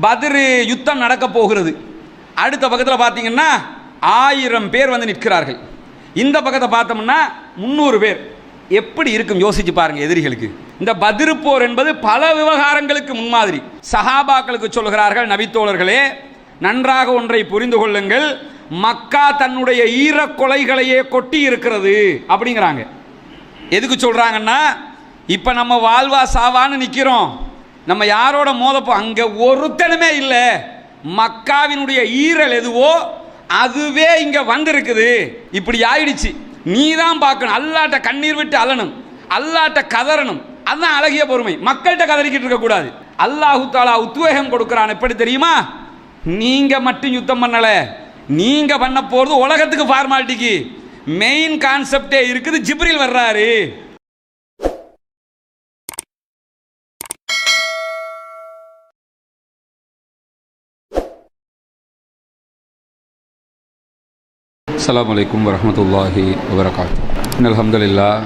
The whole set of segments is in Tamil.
பத்ரு யுத்தம் நடக்க போகிறது. அடுத்த பக்கத்தில் பார்த்தீங்கன்னா 1000 பேர் வந்து நிற்கிறார்கள். இந்த பக்கத்தை பார்த்தோம்னா 300 பேர். எப்படி இருக்கும் யோசிச்சு பாருங்க எதிரிகளுக்கு. இந்த பத்ரு போர் என்பது பல விவகாரங்களுக்கு முன்மாதிரி. சஹாபாக்களுக்கு சொல்கிறார்கள், நபித்தோழர்களே நன்றாக ஒன்றை புரிந்து கொள்ளுங்கள், மக்கா தன்னுடைய ஈரக்கொலைகளையே கொட்டி இருக்கிறது அப்படிங்கிறாங்க. எதுக்கு சொல்றாங்கன்னா, இப்ப நம்ம வாழ்வா சாவான்னு நிக்கிறோம், நம்ம யாரோட மோதப்போ அங்க ஒருத்தனுமே இல்லை, மக்காவினுடைய ஈரல் எதுவோ அதுவே இங்க வந்திருக்குது. இப்படி ஆயிடுச்சு. நீ தான் பார்க்கணும், அல்லாட்ட கண்ணீர் விட்டு அலணும், அல்லாட்ட கதறணும். அதுதான் அழகிய பொறுமை. மக்கள்கிட்ட கதறிக்கிட்டு இருக்க கூடாது. அல்லாஹு தஆலா உத்வேகம் கொடுக்கிறான். எப்படி தெரியுமா? நீங்க மட்டும் யுத்தம் பண்ணல, நீங்க பண்ண போறது உலகத்துக்கு ஃபார்மாலிட்டிக்கு. மெயின் கான்செப்டே இருக்குது. ஜிப்ரீல் வர்றாரு. அஸ்ஸலாமு அலைக்கும் வரஹ்மத்துல்லாஹி வபரகாத்துஹு. இன்னல் ஹம்துலில்லாஹ்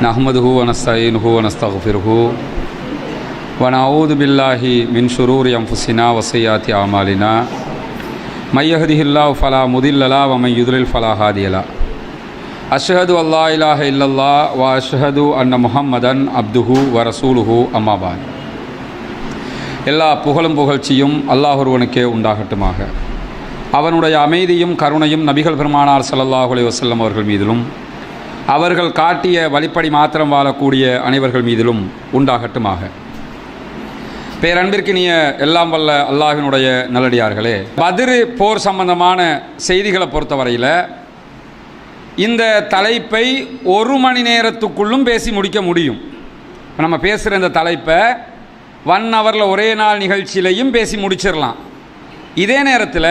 நஹ்மதுஹு வ நஸ்தஈனுஹு வ நஸ்தக்ஃபிருஹு வ நஊது பில்லாஹி மின் ஷுரூரி அன்ஃபுஸினா வ ஸய்யிஆத்தி அமாலினா மை யஹ்திஹில்லாஹு ஃபலா முதில்ல லஹு வ மை யுத்லில் ஃபலா ஹாதிய லஹு. அஷ்ஹது அல்லா இலாஹ இல்லல்லாஹ் வ அஷ்ஹது அன்ன முஹம்மதன் அப்துஹு வ ரசூலுஹு அம்மா பஅத். எல்லா புகழும் புகழ்ச்சியும் அல்லாஹ் ஒருவனுக்கே உண்டாகட்டுமாக. அவனுடைய அமைதியும் கருணையும் நபிகள் பெருமானார் ஸல்லல்லாஹு அலைஹி வஸல்லம் அவர்கள் மீதிலும், அவர்கள் காட்டிய வழிப்படி மாத்திரம் வாழக்கூடிய அனைவர்கள் மீதிலும் உண்டாகட்டுமாக. பேரன்பிற்கினிய எல்லாம் வல்ல அல்லாஹினுடைய நல்லடியார்களே, பத்ரு போர் சம்பந்தமான செய்திகளை பொறுத்தவரையில் இந்த தலைப்பை 1 மணி நேரத்துக்குள்ளும் பேசி முடிக்க முடியும். நம்ம பேசுகிற இந்த தலைப்பை 1 ஹவரில் ஒரே நாள் நிகழ்ச்சியிலையும் பேசி முடிச்சிடலாம். இதே நேரத்தில்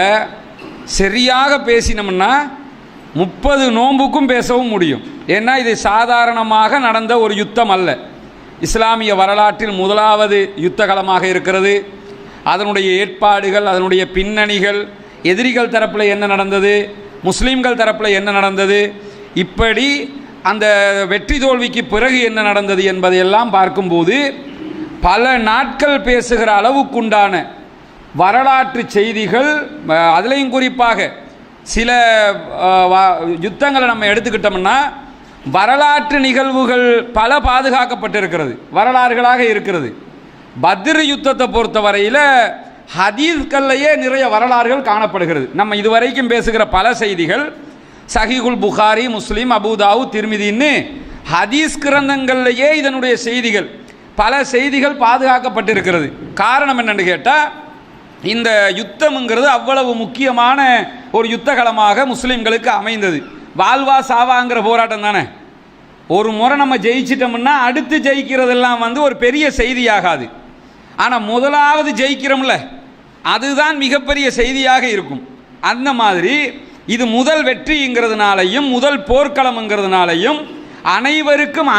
சரியாக பேசினோம்னா 30 நோன்புக்கும் பேசவும் முடியும். ஏன்னா இது சாதாரணமாக நடந்த ஒரு யுத்தம் அல்ல. இஸ்லாமிய வரலாற்றில் முதலாவது யுத்தகலமாக இருக்கிறது. அதனுடைய ஏற்பாடுகள், அதனுடைய பின்னணிகள், எதிரிகள் தரப்பில் என்ன நடந்தது, முஸ்லீம்கள் தரப்பில் என்ன நடந்தது, இப்படி அந்த வெற்றி தோல்விக்கு பிறகு என்ன நடந்தது என்பதையெல்லாம் பார்க்கும்போது பல நாட்கள் பேசுகிற அளவுக்குண்டான வரலாற்று செய்திகள், அதுலேயும் குறிப்பாக சில யுத்தங்களை நம்ம எடுத்துக்கிட்டோம்னா வரலாற்று நிகழ்வுகள் பல பாதுகாக்கப்பட்டிருக்கிறது, வரலாறுகளாக இருக்கிறது. பத்ரு யுத்தத்தை பொறுத்தவரையில் ஹதீஸ்கள்லையே நிறைய வரலாறுகள் காணப்படுகிறது. நம்ம இதுவரைக்கும் பேசுகிற பல செய்திகள் சஹீஹுல் புகாரி, முஸ்லீம், அபூதாவூத், திர்மிதின்னு ஹதீஸ் கிரந்தங்கள்லையே இதனுடைய செய்திகள், பல செய்திகள் பாதுகாக்கப்பட்டிருக்கிறது. காரணம் என்னன்னு கேட்டால், இந்த யுத்தம்ங்கிறது அவ்வளவு முக்கியமான ஒரு யுத்தகலமாக முஸ்லீம்களுக்கு அமைந்தது. வாழ்வா சாவாங்கிற போராட்டம் தானே. ஒரு முறை நம்ம ஜெயிச்சிட்டோம்னா அடுத்து ஜெயிக்கிறதெல்லாம் ஒரு பெரிய செய்தியாகாது. ஆனால் முதலாவது ஜெயிக்கிறோம்ல, அதுதான் மிகப்பெரிய செய்தியாக இருக்கும். அந்த மாதிரி இது முதல் வெற்றிங்கிறதுனாலையும் முதல் போர்க்களம்ங்கிறதுனாலையும் அனைவருக்கும்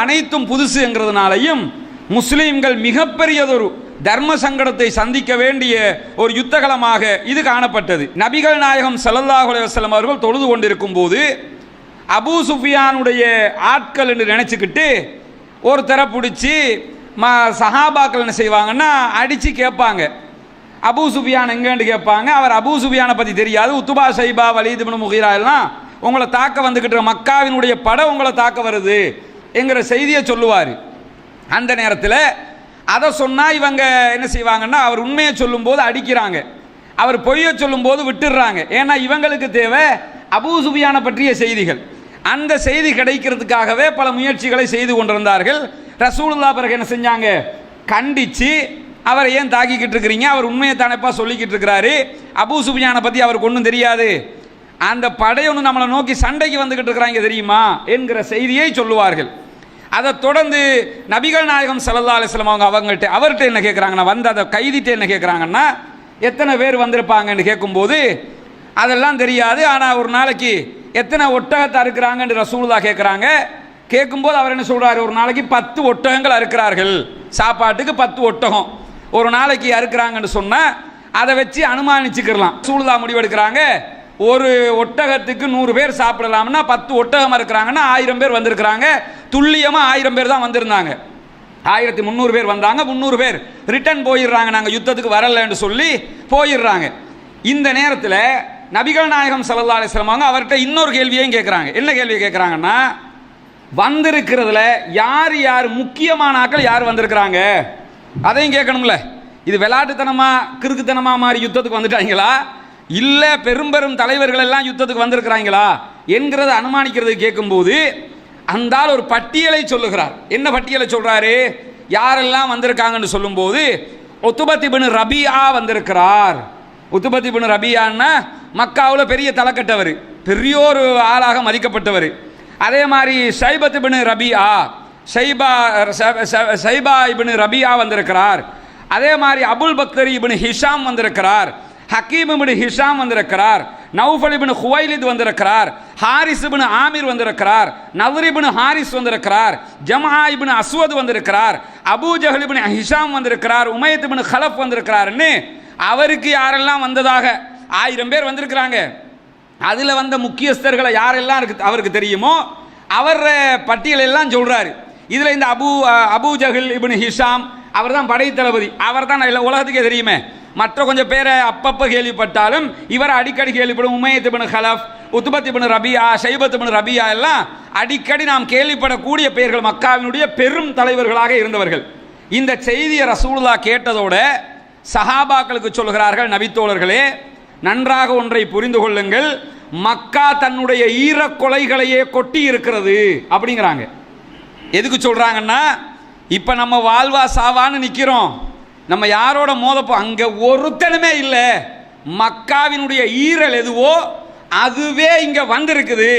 அனைத்தும் புதுசுங்கிறதுனாலையும் முஸ்லீம்கள் மிகப்பெரியதொரு தர்ம சங்கடத்தை சந்திக்க வேண்டிய ஒரு யுத்தகலமாக இது காணப்பட்டது. நபிகள் நாயகம் ஸல்லல்லாஹு அலைஹி வஸல்லம் அவர்கள் தொழுது கொண்டிருக்கும் போது அபூ சுஃபியானுடைய ஆட்கள் என்று நினச்சிக்கிட்டு ஒருத்தரை பிடிச்சி சஹாபாக்கள் என்ன செய்வாங்கன்னா அடித்து கேட்பாங்க. அபூ சுஃபியான் எங்கேன்னு கேட்பாங்க. அவர் அபூ சுஃபியானை பற்றி தெரியாது. உத்துபா, ஷைபா, வலீத் இப்னு முகீரா எல்லாம் உங்களை தாக்க வந்துக்கிட்டு மக்காவினுடைய படம் உங்களை தாக்க வருது என்கிற செய்தியை சொல்லுவார். அந்த நேரத்தில் அதை சொன்னால் இவங்க என்ன செய்வாங்கன்னா, அவர் உண்மையை சொல்லும்போது அடிக்கிறாங்க, அவர் பொய்யை சொல்லும்போது விட்டுடுறாங்க. ஏன்னா இவங்களுக்கு தேவை அபூ சுஃபியானை பற்றிய செய்திகள். அந்த செய்தி கிடைக்கிறதுக்காகவே பல முயற்சிகளை செய்து கொண்டிருந்தார்கள். ரசூலுல்லாஹ் பிறகு என்ன செஞ்சாங்க, கண்டித்து அவரை ஏன் தாக்கிக்கிட்டு இருக்கிறீங்க, அவர் உண்மையை தானேப்பா சொல்லிக்கிட்டு இருக்கிறாரு, அபூ சுஃபியானை பற்றி அவருக்கு ஒன்றும் தெரியாது, அந்த படையொன்று நம்மளை நோக்கி சண்டைக்கு வந்துக்கிட்டு இருக்கிறாங்க தெரியுமா என்கிற செய்தியை சொல்லுவார்கள். அதை தொடர்ந்து நபிகள் நாயகம் ஸல்லல்லாஹு அலைஹி வஸல்லம் அவர்கிட்ட என்ன கேட்குறாங்கன்னா, அதை கைதிட்டு என்ன கேட்குறாங்கன்னா, எத்தனை பேர் வந்திருப்பாங்கன்னு கேட்கும்போது அதெல்லாம் தெரியாது, ஆனால் ஒரு நாளைக்கு எத்தனை ஒட்டகத்தை அறுக்கிறாங்கன்னு ரசூலுல்லாஹ் கேட்குறாங்க. கேட்கும்போது அவர் என்ன சொல்கிறாரு, ஒரு நாளைக்கு 10 ஒட்டகங்கள் அறுக்கிறார்கள், சாப்பாட்டுக்கு 10 ஒட்டகம் ஒரு நாளைக்கு அறுக்கிறாங்கன்னு சொன்னால் அதை வச்சு அனுமானிச்சுக்கலாம். ரசூலுல்லாஹ் முடிவெடுக்கிறாங்க, ஒரு ஒட்டகத்துக்கு 100 பேர் சாப்பிடலாம்னா 10 ஒட்டகம் இருக்கிறாங்கன்னா 1000 பேர் வந்திருக்கிறாங்க. துல்லியமாக 1000 பேர் தான் வந்திருந்தாங்க. 1300 பேர் வந்தாங்க, 300 பேர் ரிட்டர்ன் போயிடுறாங்க, நாங்கள் யுத்தத்துக்கு வரலன்னு சொல்லி போயிடுறாங்க. இந்த நேரத்தில் நபிகள் நாயகம் ஸல்லல்லாஹு அலைஹி வஸல்லம் அவங்க அவர்கிட்ட இன்னொரு கேள்வியையும் கேட்குறாங்க. என்ன கேள்வி கேட்குறாங்கன்னா, வந்திருக்கிறதுல யார் யார் முக்கியமான ஆட்கள் யார் வந்திருக்கிறாங்க அதையும் கேட்கணும்ல. இது விளையாட்டுத்தனமா கிறுக்குத்தனமா மாதிரி யுத்தத்துக்கு வந்துட்டாங்களா, இல்லை பெரும் தலைவர்கள் எல்லாம் யுத்தத்துக்கு வந்திருக்கிறாங்களா என்கிறத அனுமானிக்கிறது கேட்கும்போது அந்த ஆள் ஒரு பட்டியலை சொல்லுகிறார். என்ன பட்டியலை சொல்றாரு? யாரெல்லாம் வந்திருக்காங்கன்னு சொல்லும்போது உத்பத் இப்னு ரபியா வந்திருக்கிறார். உத்பத் இப்னு ரபியான்னா மக்காவில் பெரிய தலைக்கட்டவர், பெரிய ஒரு ஆளாக மதிக்கப்பட்டவர். அதே மாதிரி ஷைபத் இப்னு ரபியா, ஷைபா இப்னு ரபியா வந்திருக்கிறார். அதே மாதிரி அபுல் பக்தரி இப்னு ஹிஷாம் வந்திருக்கிறார், ஹக்கீம் இப்னு ஹிஷாம் வந்திருக்கிறார், நௌஃபல் இப்னு குவைலித் வந்திருக்கிறார், ஹாரிஸ் இப்னு ஆமிர் வந்திருக்கிறார், நவ்ர் இப்னு ஹாரிஸ் வந்திருக்கிறார், ஜம்ஆ இப்னு அஸ்வத் வந்திருக்கிறார், அபூ ஜஹல் இப்னு ஹிஷாம் வந்திருக்கிறார், உமையத் இப்னு கலஃப் வந்திருக்கிறார்னு அவருக்கு யாரெல்லாம் வந்ததாக 1000 பேர் வந்திருக்கிறாங்க. அதில் வந்த முக்கியஸ்தர்களை யாரெல்லாம் அவருக்கு தெரியுமோ அவர் பட்டியல் எல்லாம் சொல்றாரு. இதில் இந்த அபூ ஜஹல் இப்னு ஹிஷாம் அவர் தான் படை தளபதி, அவர் தான் உலகத்துக்கே தெரியுமே. மற்ற கொஞ்சம் பேரை அப்பப்போ கேள்விப்பட்டாலும் இவர் அடிக்கடி கேள்விப்படும். உமையத் இப்னு கலஃப், உத்பத் இப்னு ரபியா, ஷைபத் இப்னு ரபியா எல்லாம் அடிக்கடி நாம் கேள்விப்படக்கூடிய பெயர்கள், மக்காவினுடைய பெரும் தலைவர்களாக இருந்தவர்கள். இந்த செய்தியை ரசூலுல்லாஹ் கேட்டதோட சஹாபாக்களுக்கு சொல்கிறார்கள், நபித்தோழர்களே நன்றாக ஒன்றை புரிந்து கொள்ளுங்கள், மக்கா தன்னுடைய ஈரக்கொலைகளையே கொட்டி இருக்கிறது அப்படிங்கிறாங்க. எதுக்கு சொல்றாங்கன்னா, இப்போ நம்ம வாழ்வா சாவான்னு நிற்கிறோம், நம்ம யாரோட மோதப்போ அங்கே ஒருத்தனுமே இல்லை, மக்காவினுடைய ஈரல் எதுவோ அதுவே இங்கே வந்திருக்குது,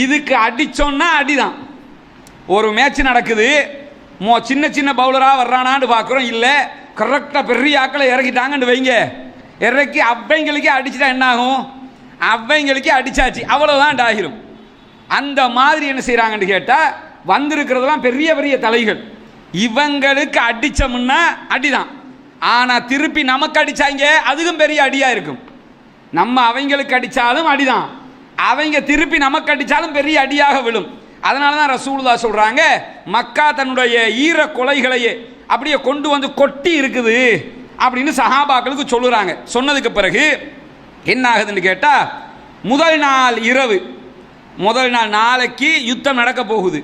இதுக்கு அடிச்சோன்னா அடிதான். ஒரு மேட்ச் நடக்குது, சின்ன சின்ன பவுலராக வர்றானான்னு பார்க்குறோம், இல்லை கரெக்டாக பெரிய ஆக்களை இறக்கிட்டாங்கன்னு வைங்க, இறக்கி அவ்வைங்களுக்கே அடிச்சுட்டா என்ன ஆகும்? அவ்வைங்களுக்கே அடிச்சாச்சு, அவ்வளோதான் ஆகிரும். அந்த மாதிரி என்ன செய்கிறாங்கன்னு கேட்டால், வந்திருக்கிறதெல்லாம் பெரிய பெரிய தலைகள், இவங்களுக்கு அடித்தோம்னா அடிதான். ஆனால் திருப்பி நமக்கு அடித்தாங்க அதுவும் பெரிய அடியாக இருக்கும். நம்ம அவங்களுக்கு அடித்தாலும் அடிதான், அவங்க திருப்பி நமக்கு அடித்தாலும் பெரிய அடியாக விழும். அதனால தான் ரசூலுல்லாஹ் சொல்கிறாங்க, மக்கா தன்னுடைய ஈர கொலைகளையே அப்படியே கொண்டு வந்து கொட்டி இருக்குது அப்படின்னு சஹாபாக்களுக்கு சொல்லுறாங்க. சொன்னதுக்கு பிறகு என்ன ஆகுதுன்னு கேட்டால், முதல் நாள் இரவு, முதல் நாள் நாளைக்கு யுத்தம் நடக்க போகுது.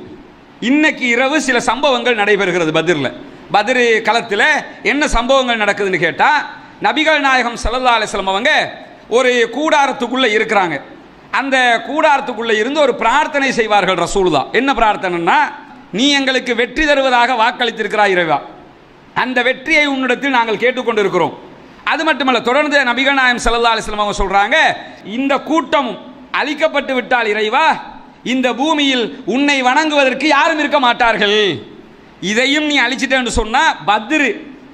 இன்னைக்கு இரவு சில சம்பவங்கள் நடைபெறுகிறது பத்ரில். பத்ரு களத்தில் என்ன சம்பவங்கள் நடக்குதுன்னு கேட்டால், நபிகள் நாயகம் ஸல்லல்லாஹு அலைஹி வஸல்லம் அவங்க ஒரு கூடாரத்துக்குள்ளே இருக்கிறாங்க. அந்த கூடாரத்துக்குள்ளே இருந்து ஒரு பிரார்த்தனை செய்வார்கள் ரசூலுல்லாஹ். என்ன பிரார்த்தனைன்னா, நீ எங்களுக்கு வெற்றி தருவதாக வாக்களித்திருக்கிறாய் இறைவா, அந்த வெற்றியை உன்னிடத்தில் நாங்கள் கேட்டுக்கொண்டிருக்கிறோம். அது மட்டுமல்ல, தொடர்ந்து நபிகள் நாயகம் ஸல்லல்லாஹு அலைஹி வஸல்லம் அவங்க சொல்றாங்க, இந்த கூட்டமும் அழிக்கப்பட்டு விட்டால் இறைவா, இந்த பூமியில் உன்னை வணங்குவதற்கு யாரும் இருக்க மாட்டார்கள், இதையும் நீ அழிச்சிட்டேன்னு சொன்னா பத்ரு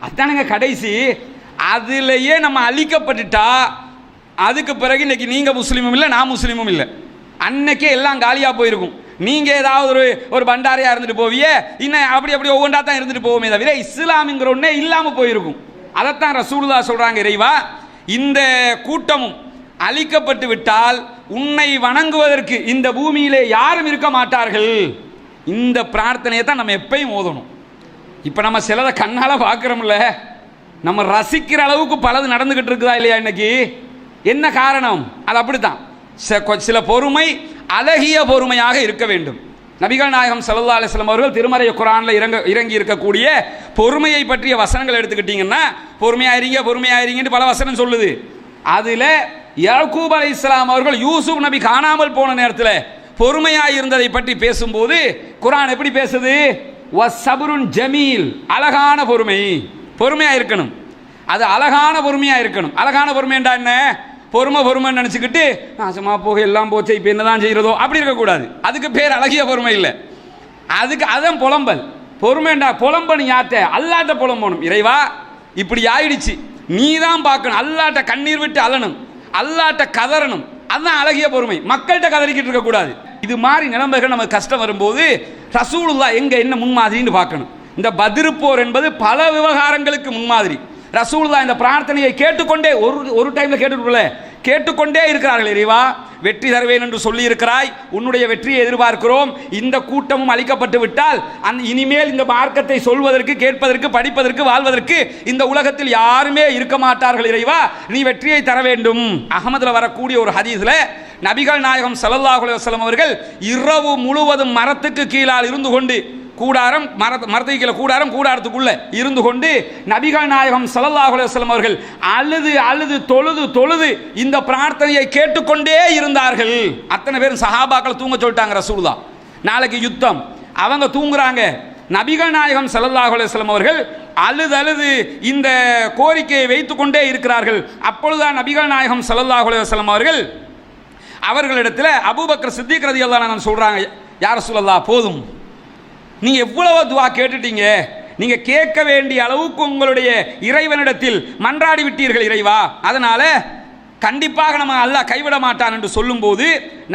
அதானுங்க கடைசி, அதுலேயே நம்ம அழிக்கப்பட்டுட்டா அதுக்கு பிறகு இன்னைக்கு நீங்க முஸ்லீமும் இல்லை நான் முஸ்லீமும் இல்லை, அன்னைக்கே எல்லாம் காலியா போயிருக்கும். நீங்க ஏதாவது ஒரு பண்டாரையா இருந்துட்டு போவியே, இன்னும் அப்படி ஒவ்வொன்றா தான் இருந்துட்டு போவோமே தவிர இஸ்லாம்ங்கிற ஒன்னே இல்லாம போயிருக்கும். அதைத்தான் ரசூலுல்லாஹ் சொல்றாங்க, இறைவா இந்த கூட்டமும் அழிக்கப்பட்டு விட்டால் உன்னை வணங்குவதற்கு இந்த பூமியிலே யாரும் இருக்க மாட்டார்கள். இந்த பிரார்த்தனையை தான் நம்ம எப்பயும் ஓதணும். இப்போ நம்ம சிலதை கண்ணால் பார்க்குறோம்ல, நம்ம ரசிக்கிற அளவுக்கு பலது நடந்துகிட்டு இருக்குதா இல்லையா இன்னைக்கு? என்ன காரணம்? அது அப்படித்தான். சில பொறுமை அழகிய பொறுமையாக இருக்க வேண்டும். நபிகள் நாயகம் ஸல்லல்லாஹு அலைஹி வஸல்லம் அவர்கள் திருமறை குர்ஆனில் இறங்கி இருக்கக்கூடிய பொறுமையை பற்றிய வசனங்கள் எடுத்துக்கிட்டீங்கன்னா, பொறுமையாயிருங்கன்னு பல வசனம் சொல்லுது. அதில் யாக்கூப் அலைஹிஸ்ஸலாம் அவர்கள் யூசுப் நபி காணாமல் போன நேரத்தில் பொறுமையாக இருந்ததை பற்றி பேசும்போது குர்ஆன் எப்படி பேசுது? வஸ்ஸப்ருன் ஜமீல், அழகான பொறுமை, பொறுமையாக இருக்கணும். அது அழகான பொறுமையாக இருக்கணும். அழகான பொறுமைண்டா என்ன? பொறுமைன்னு நினச்சிக்கிட்டு நாசமா போக எல்லாம் போச்சு இப்போ என்னதான் செய்கிறதோ அப்படி இருக்கக்கூடாது. அதுக்கு பேர் அழகிய பொறுமை இல்லை, அதுக்கு அதான் புலம்பல். பொறுமைண்டா புலம்பனு யார்ட்ட? அல்லாட்ட புலம்பணும். இறைவா இப்படி ஆயிடுச்சு, நீ தான் பார்க்கணும், அல்லாட்ட கண்ணீர் விட்டு அழணும், அல்லாட்ட கதறணும். அதுதான் அழகிய பொறுமை. மக்கள்கிட்ட கதறிக்கிட்டு இருக்கக்கூடாது. இது மாதிரி நிலைமைகள் நமக்கு கஷ்டம் வரும்போது ரசூலுல்லாஹ் எங்க என்ன முன்மாதிரின்னு பார்க்கணும். இந்த பத்ரு போர் என்பது பல விவகாரங்களுக்கு முன்மாதிரி. ரசூலுல்லாஹ் இந்த பிரார்த்தனையை கேட்டுக்கொண்டே ஒரு டைம்ல கேட்டுக்கொண்டே இருக்கிறார்கள். இறைவா வெற்றி தருவேன் என்று சொல்லியிருக்கிறாய், உன்னுடைய வெற்றியை எதிர்பார்க்கிறோம். இந்த கூட்டமும் அளிக்கப்பட்டு விட்டால் இனிமேல் இந்த மார்க்கத்தை சொல்வதற்கு, கேட்பதற்கு, படிப்பதற்கு, வாழ்வதற்கு இந்த உலகத்தில் யாருமே இருக்க மாட்டார்கள். இறைவா, நீ வெற்றியை தர வேண்டும். அகமதுல வரக்கூடிய ஒரு ஹதீஸ்ல நபிகள் நாயகம் ஸல்லல்லாஹு அலைஹி வஸல்லம் அவர்கள் இரவு முழுவதும் மரத்துக்கு கீழால் இருந்து கொண்டு, கூடாரம் மரத்துக்கு கீழே கூடாரம், கூடாரத்துக்குள்ள இருந்து கொண்டு நபிகள் நாயகம் ஸல்லல்லாஹு அலைஹி வஸல்லம் அவர்கள் அழுது அழுது தொழுது இந்த பிரார்த்தனையை கேட்டுக்கொண்டே இருந்தார்கள். அத்தனை பேரும் சஹாபாக்கள் தூங்க சொல்லிட்டாங்க. ரசூலுல்லாஹ் நாளைக்கு யுத்தம், அவங்க தூங்குறாங்க. நபிகள் நாயகம் ஸல்லல்லாஹு அலைஹி வஸல்லம் அவர்கள் அழுது இந்த கோரிக்கையை வைத்துக் கொண்டே இருக்கிறார்கள். அப்பொழுதுதான் நபிகள் நாயகம் ஸல்லல்லாஹு அலைஹி வஸல்லம் அவர்களிடத்தில் அபூபக்கர் சித்திக் ரலியல்லாஹு அன்ஹு சொல்றாங்க, யா ரசூலல்லாஹ், போதும், நீங்க எவ்வளவு துஆ கேட்டுட்டீங்க, நீங்க கேட்க வேண்டிய அளவுக்கு உங்களுடைய இறைவனிடத்தில் மன்றாடி விட்டீர்கள் இறைவா, அதனால கண்டிப்பாக நம்ம அல்லாஹ் கைவிட மாட்டான் என்று சொல்லும்போது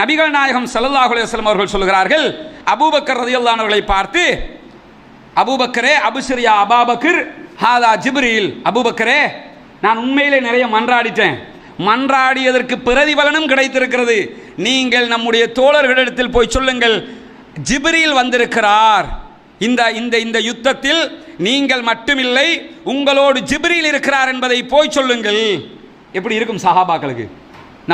நபிகள் நாயகம் ஸல்லல்லாஹு அலைஹி வஸல்லம் அவர்கள் சொல்கிறார்கள், அபூபக்கர் ரலியல்லாஹு அன்ஹு அவர்களை பார்த்து, அபூபக்கரே அபுஷிர் யா அபாபக்கர் ஹாதா ஜிப்ரீல், அபூபக்கரே நான் உண்மையிலே நிறைய மன்றாடிட்டேன், மன்றாடியதற்கு பிரதிபலனும் கிடைத்திருக்கிறது. நீங்கள் நம்முடைய தோழர்களிடத்தில் போய் சொல்லுங்கள், ஜிப்ரீல் வந்திருக்கிறார், இந்த இந்த இந்த யுத்தத்தில் நீங்கள் மட்டுமில்லை, உங்களோடு ஜிப்ரீல் இருக்கிறார் என்பதை போய் சொல்லுங்கள். எப்படி இருக்கும் சஹாபாக்களுக்கு?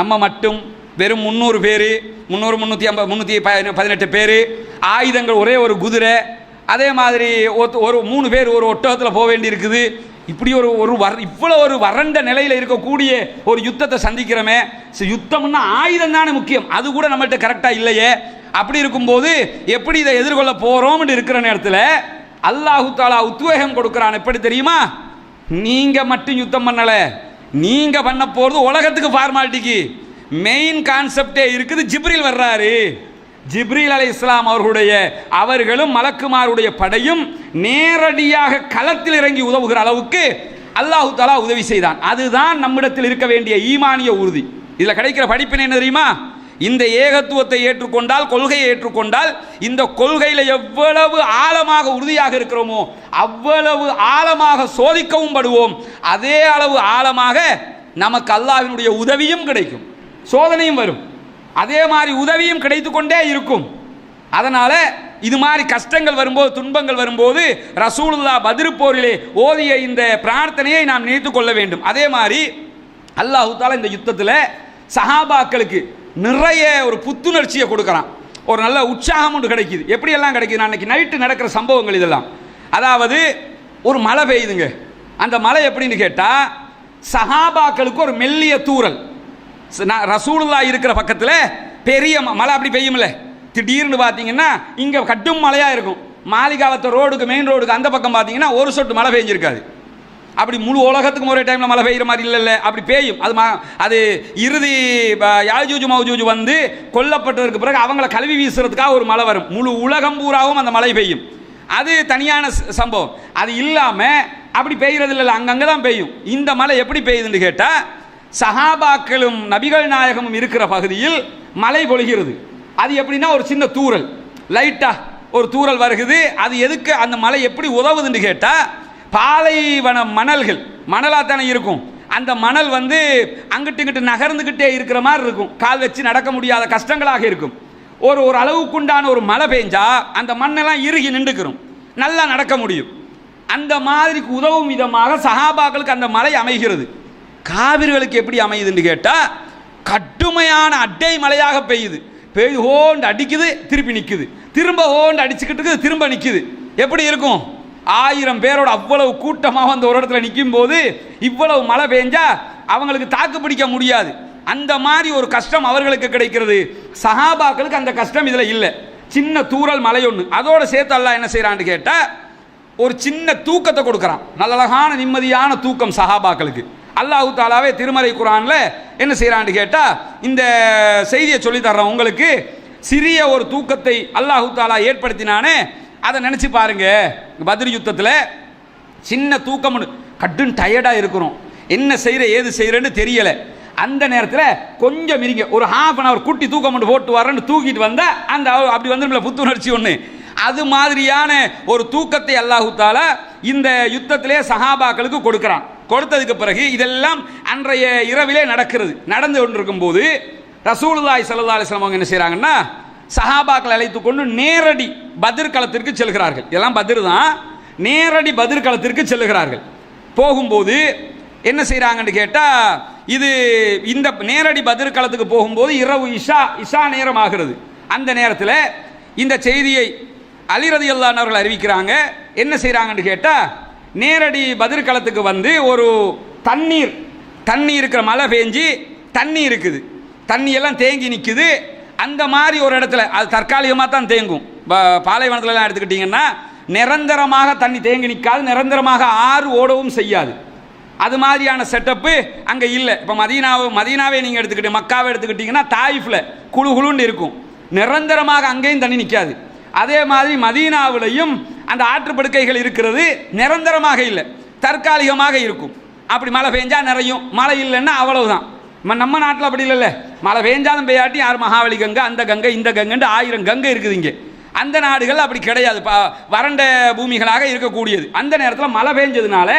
நம்ம மட்டும் வெறும் 300 பேர், 318 பேர், ஆயுதங்கள் ஒரே ஒரு குதிரை, அதே மாதிரி ஒரு 3 பேர் ஒரு ஒட்டகத்தில் போக வேண்டி இருக்குது. இப்படி இவ்வளோ ஒரு வறண்ட நிலையில் இருக்கக்கூடிய ஒரு யுத்தத்தை சந்திக்கிறோமே. யுத்தம்னா ஆயுதம் தானே முக்கியம், அது கூட நம்மள்கிட்ட கரெக்டாக இல்லையே. அப்படி இருக்கும்போது எப்படி இதை எதிர்கொள்ள போறோம்னு இருக்கிற நேரத்தில் அல்லாஹு தஆலா உத்வேகம் கொடுக்கிறான். எப்படி தெரியுமா? நீங்க மட்டும் யுத்தம் பண்ணல, நீங்க பண்ண போறது உலகத்துக்கு ஃபார்மாலிட்டிக்கு. மெயின் கான்செப்டே இருக்குது, ஜிப்ரீல் வர்றாரு. ஜிப்ரீல் அலைஹிஸ்ஸலாம் அவர்களும் மலக்குமாருடைய படையும் நேரடியாக களத்தில் இறங்கி உதவுகிற அளவுக்கு அல்லாஹு தஆலா உதவி செய்தான். அதுதான் நம்மிடத்தில் இருக்க வேண்டிய ஈமானிய உறுதி. இதில் கிடைக்கிற படிப்பினை என்ன தெரியுமா? இந்த ஏகத்துவத்தை ஏற்றுக்கொண்டால், கொள்கையை ஏற்றுக்கொண்டால், இந்த கொள்கையில் எவ்வளவு ஆழமாக உறுதியாக இருக்கிறோமோ அவ்வளவு ஆழமாக சோதிக்கவும் படுவோம். அதே அளவு ஆழமாக நமக்கு அல்லாஹ்வினுடைய உதவியும் கிடைக்கும், சோதனையும் வரும், அதே மாதிரி உதவியும் கிடைத்து கொண்டே இருக்கும். அதனால இது மாதிரி கஷ்டங்கள் வரும்போது, துன்பங்கள் வரும்போது ரசூலுல்லாஹ் பத்ர் போரிலே ஓதிய இந்த பிரார்த்தனையை நாம் நினைத்து கொள்ள வேண்டும். அதே மாதிரி அல்லாஹ் தஆலா இந்த யுத்தத்தில் சஹாபாக்களுக்கு நிறைய ஒரு புத்துணர்ச்சியை கொடுக்குறான், ஒரு நல்ல உற்சாகம் ஒன்று கிடைக்குது. எப்படியெல்லாம் கிடைக்குது? அன்னைக்கு நைட்டு நடக்கிற சம்பவங்கள் இதெல்லாம். அதாவது ஒரு மழை பெய்யுதுங்க. அந்த மழை எப்படின்னு கேட்டால், சஹாபாக்களுக்கு ஒரு மெல்லிய தூறல், ரசூலுல்லாஹ் இருக்கிற பக்கத்தில் பெரிய மழை அப்படி பெய்யும்ல, திடீர்னு பார்த்தீங்கன்னா இங்கே கட்டும் மழையாக இருக்கும். மாளிகாவத்த ரோடுக்கு, மெயின் ரோடுக்கு அந்த பக்கம் பார்த்தீங்கன்னா ஒரு சொட்டு மழை பெஞ்சிருக்காது. அப்படி முழு உலகத்துக்கும் ஒரே டைமில் மழை பெய்கிற மாதிரி இல்லைல்ல, அப்படி பெய்யும். அது இறுதி யாஜூஜ் மௌஜூஜ் வந்து கொல்லப்பட்டதற்கு பிறகு அவங்கள கழுவி வீசுறதுக்காக ஒரு மழை வரும். முழு உலகம் பூராவும் அந்த மழை பெய்யும். அது தனியான சம்பவம். அது இல்லாமல் அப்படி பெய்கிறது இல்லை, அங்கங்கே தான் பெய்யும். இந்த மழை எப்படி பெய்யுதுன்னு கேட்டால், சஹாபாக்களும் நபிகள் நாயகமும் இருக்கிற பகுதியில் மழை பொழிகிறது. அது எப்படின்னா ஒரு சின்ன தூறல், லைட்டாக ஒரு தூறல் வருகிறது. அது எதுக்கு அந்த மழை எப்படி உதவுதுன்னு கேட்டால், பாலைவன மணலாக தானே இருக்கும். அந்த மணல் வந்து அங்கிட்டு இங்கிட்டு நகர்ந்துக்கிட்டே இருக்கிற மாதிரி இருக்கும், கால் வச்சு நடக்க முடியாத கஷ்டங்களாக இருக்கும். ஒரு அளவுக்குண்டான ஒரு மழை பெஞ்சா அந்த மண்ணெல்லாம் இறுகி நின்றுக்கிறோம், நல்லா நடக்க முடியும். அந்த மாதிரிக்கு உதவும் விதமாக சஹாபாக்களுக்கு அந்த மழை அமைகிறது. காவிர்களுக்கு எப்படி அமையுதுன்னு கேட்டால், கடுமையான அட்டை மழையாக பெய்யுது. பெய்து ஹோண்டு அடிக்குது, திருப்பி நிற்குது, திரும்ப ஹோண்டு அடிச்சுக்கிட்டு இருக்குது, திரும்ப நிற்குது. எப்படி இருக்கும்? 1000 பேரோட அவ்வளவு கூட்டமாக அந்த ஒரு இடத்துல நிற்கும் போது இவ்வளவு மழை பெஞ்சா அவங்களுக்கு தாக்கு பிடிக்க முடியாது. அந்த மாதிரி ஒரு கஷ்டம் அவர்களுக்கு கிடைக்கிறது. சஹாபாக்களுக்கு அந்த கஷ்டம் இதில் இல்லை. சின்ன தூறல் மழை ஒன்று, அதோட சேர்த்து அல்லாஹ் என்ன செய்கிறான்னு கேட்டால் ஒரு சின்ன தூக்கத்தை கொடுக்குறான். நல்ல அழகான நிம்மதியான தூக்கம் சஹாபாக்களுக்கு. அல்லாஹ் தஆலாவே திருமறை குர்ஆனில் என்ன செய்கிறான்னு கேட்டால், இந்த செய்தியை சொல்லி தர்றோம் உங்களுக்கு. சிறிய ஒரு தூக்கத்தை அல்லாஹ் தஆலா ஏற்படுத்தினானே, அதை நினச்சி பாருங்க. பத்ர் யுத்தத்தில் சின்ன தூக்கம், கடும் டயர்டாக இருக்கிறோம், என்ன செய்கிற ஏது செய்கிறேன்னு தெரியலை. அந்த நேரத்தில் கொஞ்சம் இருங்க, ஒரு ½ அன் அவர் குட்டி தூக்கம் மட்டும் போட்டு வரேன்னு தூக்கிட்டு வந்தால் அந்த அப்படி வந்து புத்துணர்ச்சி ஒன்று. அது மாதிரியான ஒரு தூக்கத்தை அல்லாஹ் தஆலா இந்த யுத்தத்திலே சஹாபாக்களுக்கு கொடுக்குறான். கொடுத்ததுக்கு பிறகு இதெல்லாம் அன்றைய இரவிலே நடக்கிறது. நடந்து கொண்டிருக்கும் போது ரசூலுல்லாஹி ஸல்லல்லாஹு அலைஹி வஸல்லம் அவங்க என்ன செய்கிறாங்கன்னா சஹாபாக்களை அழைத்து கொண்டு நேரடி பத்ர் களத்திற்கு செல்கிறார்கள். இதெல்லாம் பத்ர் தான். நேரடி பத்ர் களத்திற்கு செல்லுகிறார்கள். போகும்போது என்ன செய்கிறாங்கன்னு கேட்டால், இது இந்த நேரடி பத்ர் களத்துக்கு போகும்போது இரவு இஷா நேரம் ஆகிறது. அந்த நேரத்தில் இந்த செய்தியை அலி ரலியல்லாஹு அன்ஹு அவர்கள் அறிவிக்கிறாங்க. என்ன செய்கிறாங்கன்னு கேட்டால், நேரடி பத்ர் களத்துக்கு வந்து ஒரு தண்ணி இருக்கிற மழை பெஞ்சு தண்ணி இருக்குது, தண்ணி எல்லாம் தேங்கி நிற்குது. அந்த மாதிரி ஒரு இடத்துல அது தற்காலிகமாக தான் தேங்கும். பாலைவனத்துலலாம் எடுத்துக்கிட்டிங்கன்னா நிரந்தரமாக தண்ணி தேங்கி நிற்காது, நிரந்தரமாக ஆறு ஓடவும் செய்யாது. அது மாதிரியான செட்டப்பு அங்கே இல்லை. இப்போ மதீனாவே நீங்கள் எடுத்துக்கிட்டு மக்காவை எடுத்துக்கிட்டிங்கன்னா தாயிஃபில் குழுன்னு இருக்கும், நிரந்தரமாக அங்கேயும் தண்ணி நிற்காது. அதே மாதிரி மதீனாவிலையும் அந்த ஆற்றுப்படுக்கைகள் இருக்கிறது, நிரந்தரமாக இல்லை, தற்காலிகமாக இருக்கும். அப்படி மழை பெஞ்சா நிறையும், மழை இல்லைன்னா அவ்வளவுதான். நம்ம நாட்டில் அப்படி இல்லைல்ல, மழை பெஞ்சாலும் பெய்யாட்டி யார் மகாவலி கங்கை அந்த கங்கை இந்த கங்கைண்டு 1000 கங்கை இருக்குது இங்கே. அந்த நாடுகள் அப்படி கிடையாது, வறண்ட பூமிகளாக இருக்கக்கூடியது. அந்த நேரத்தில் மழை பெஞ்சதுனால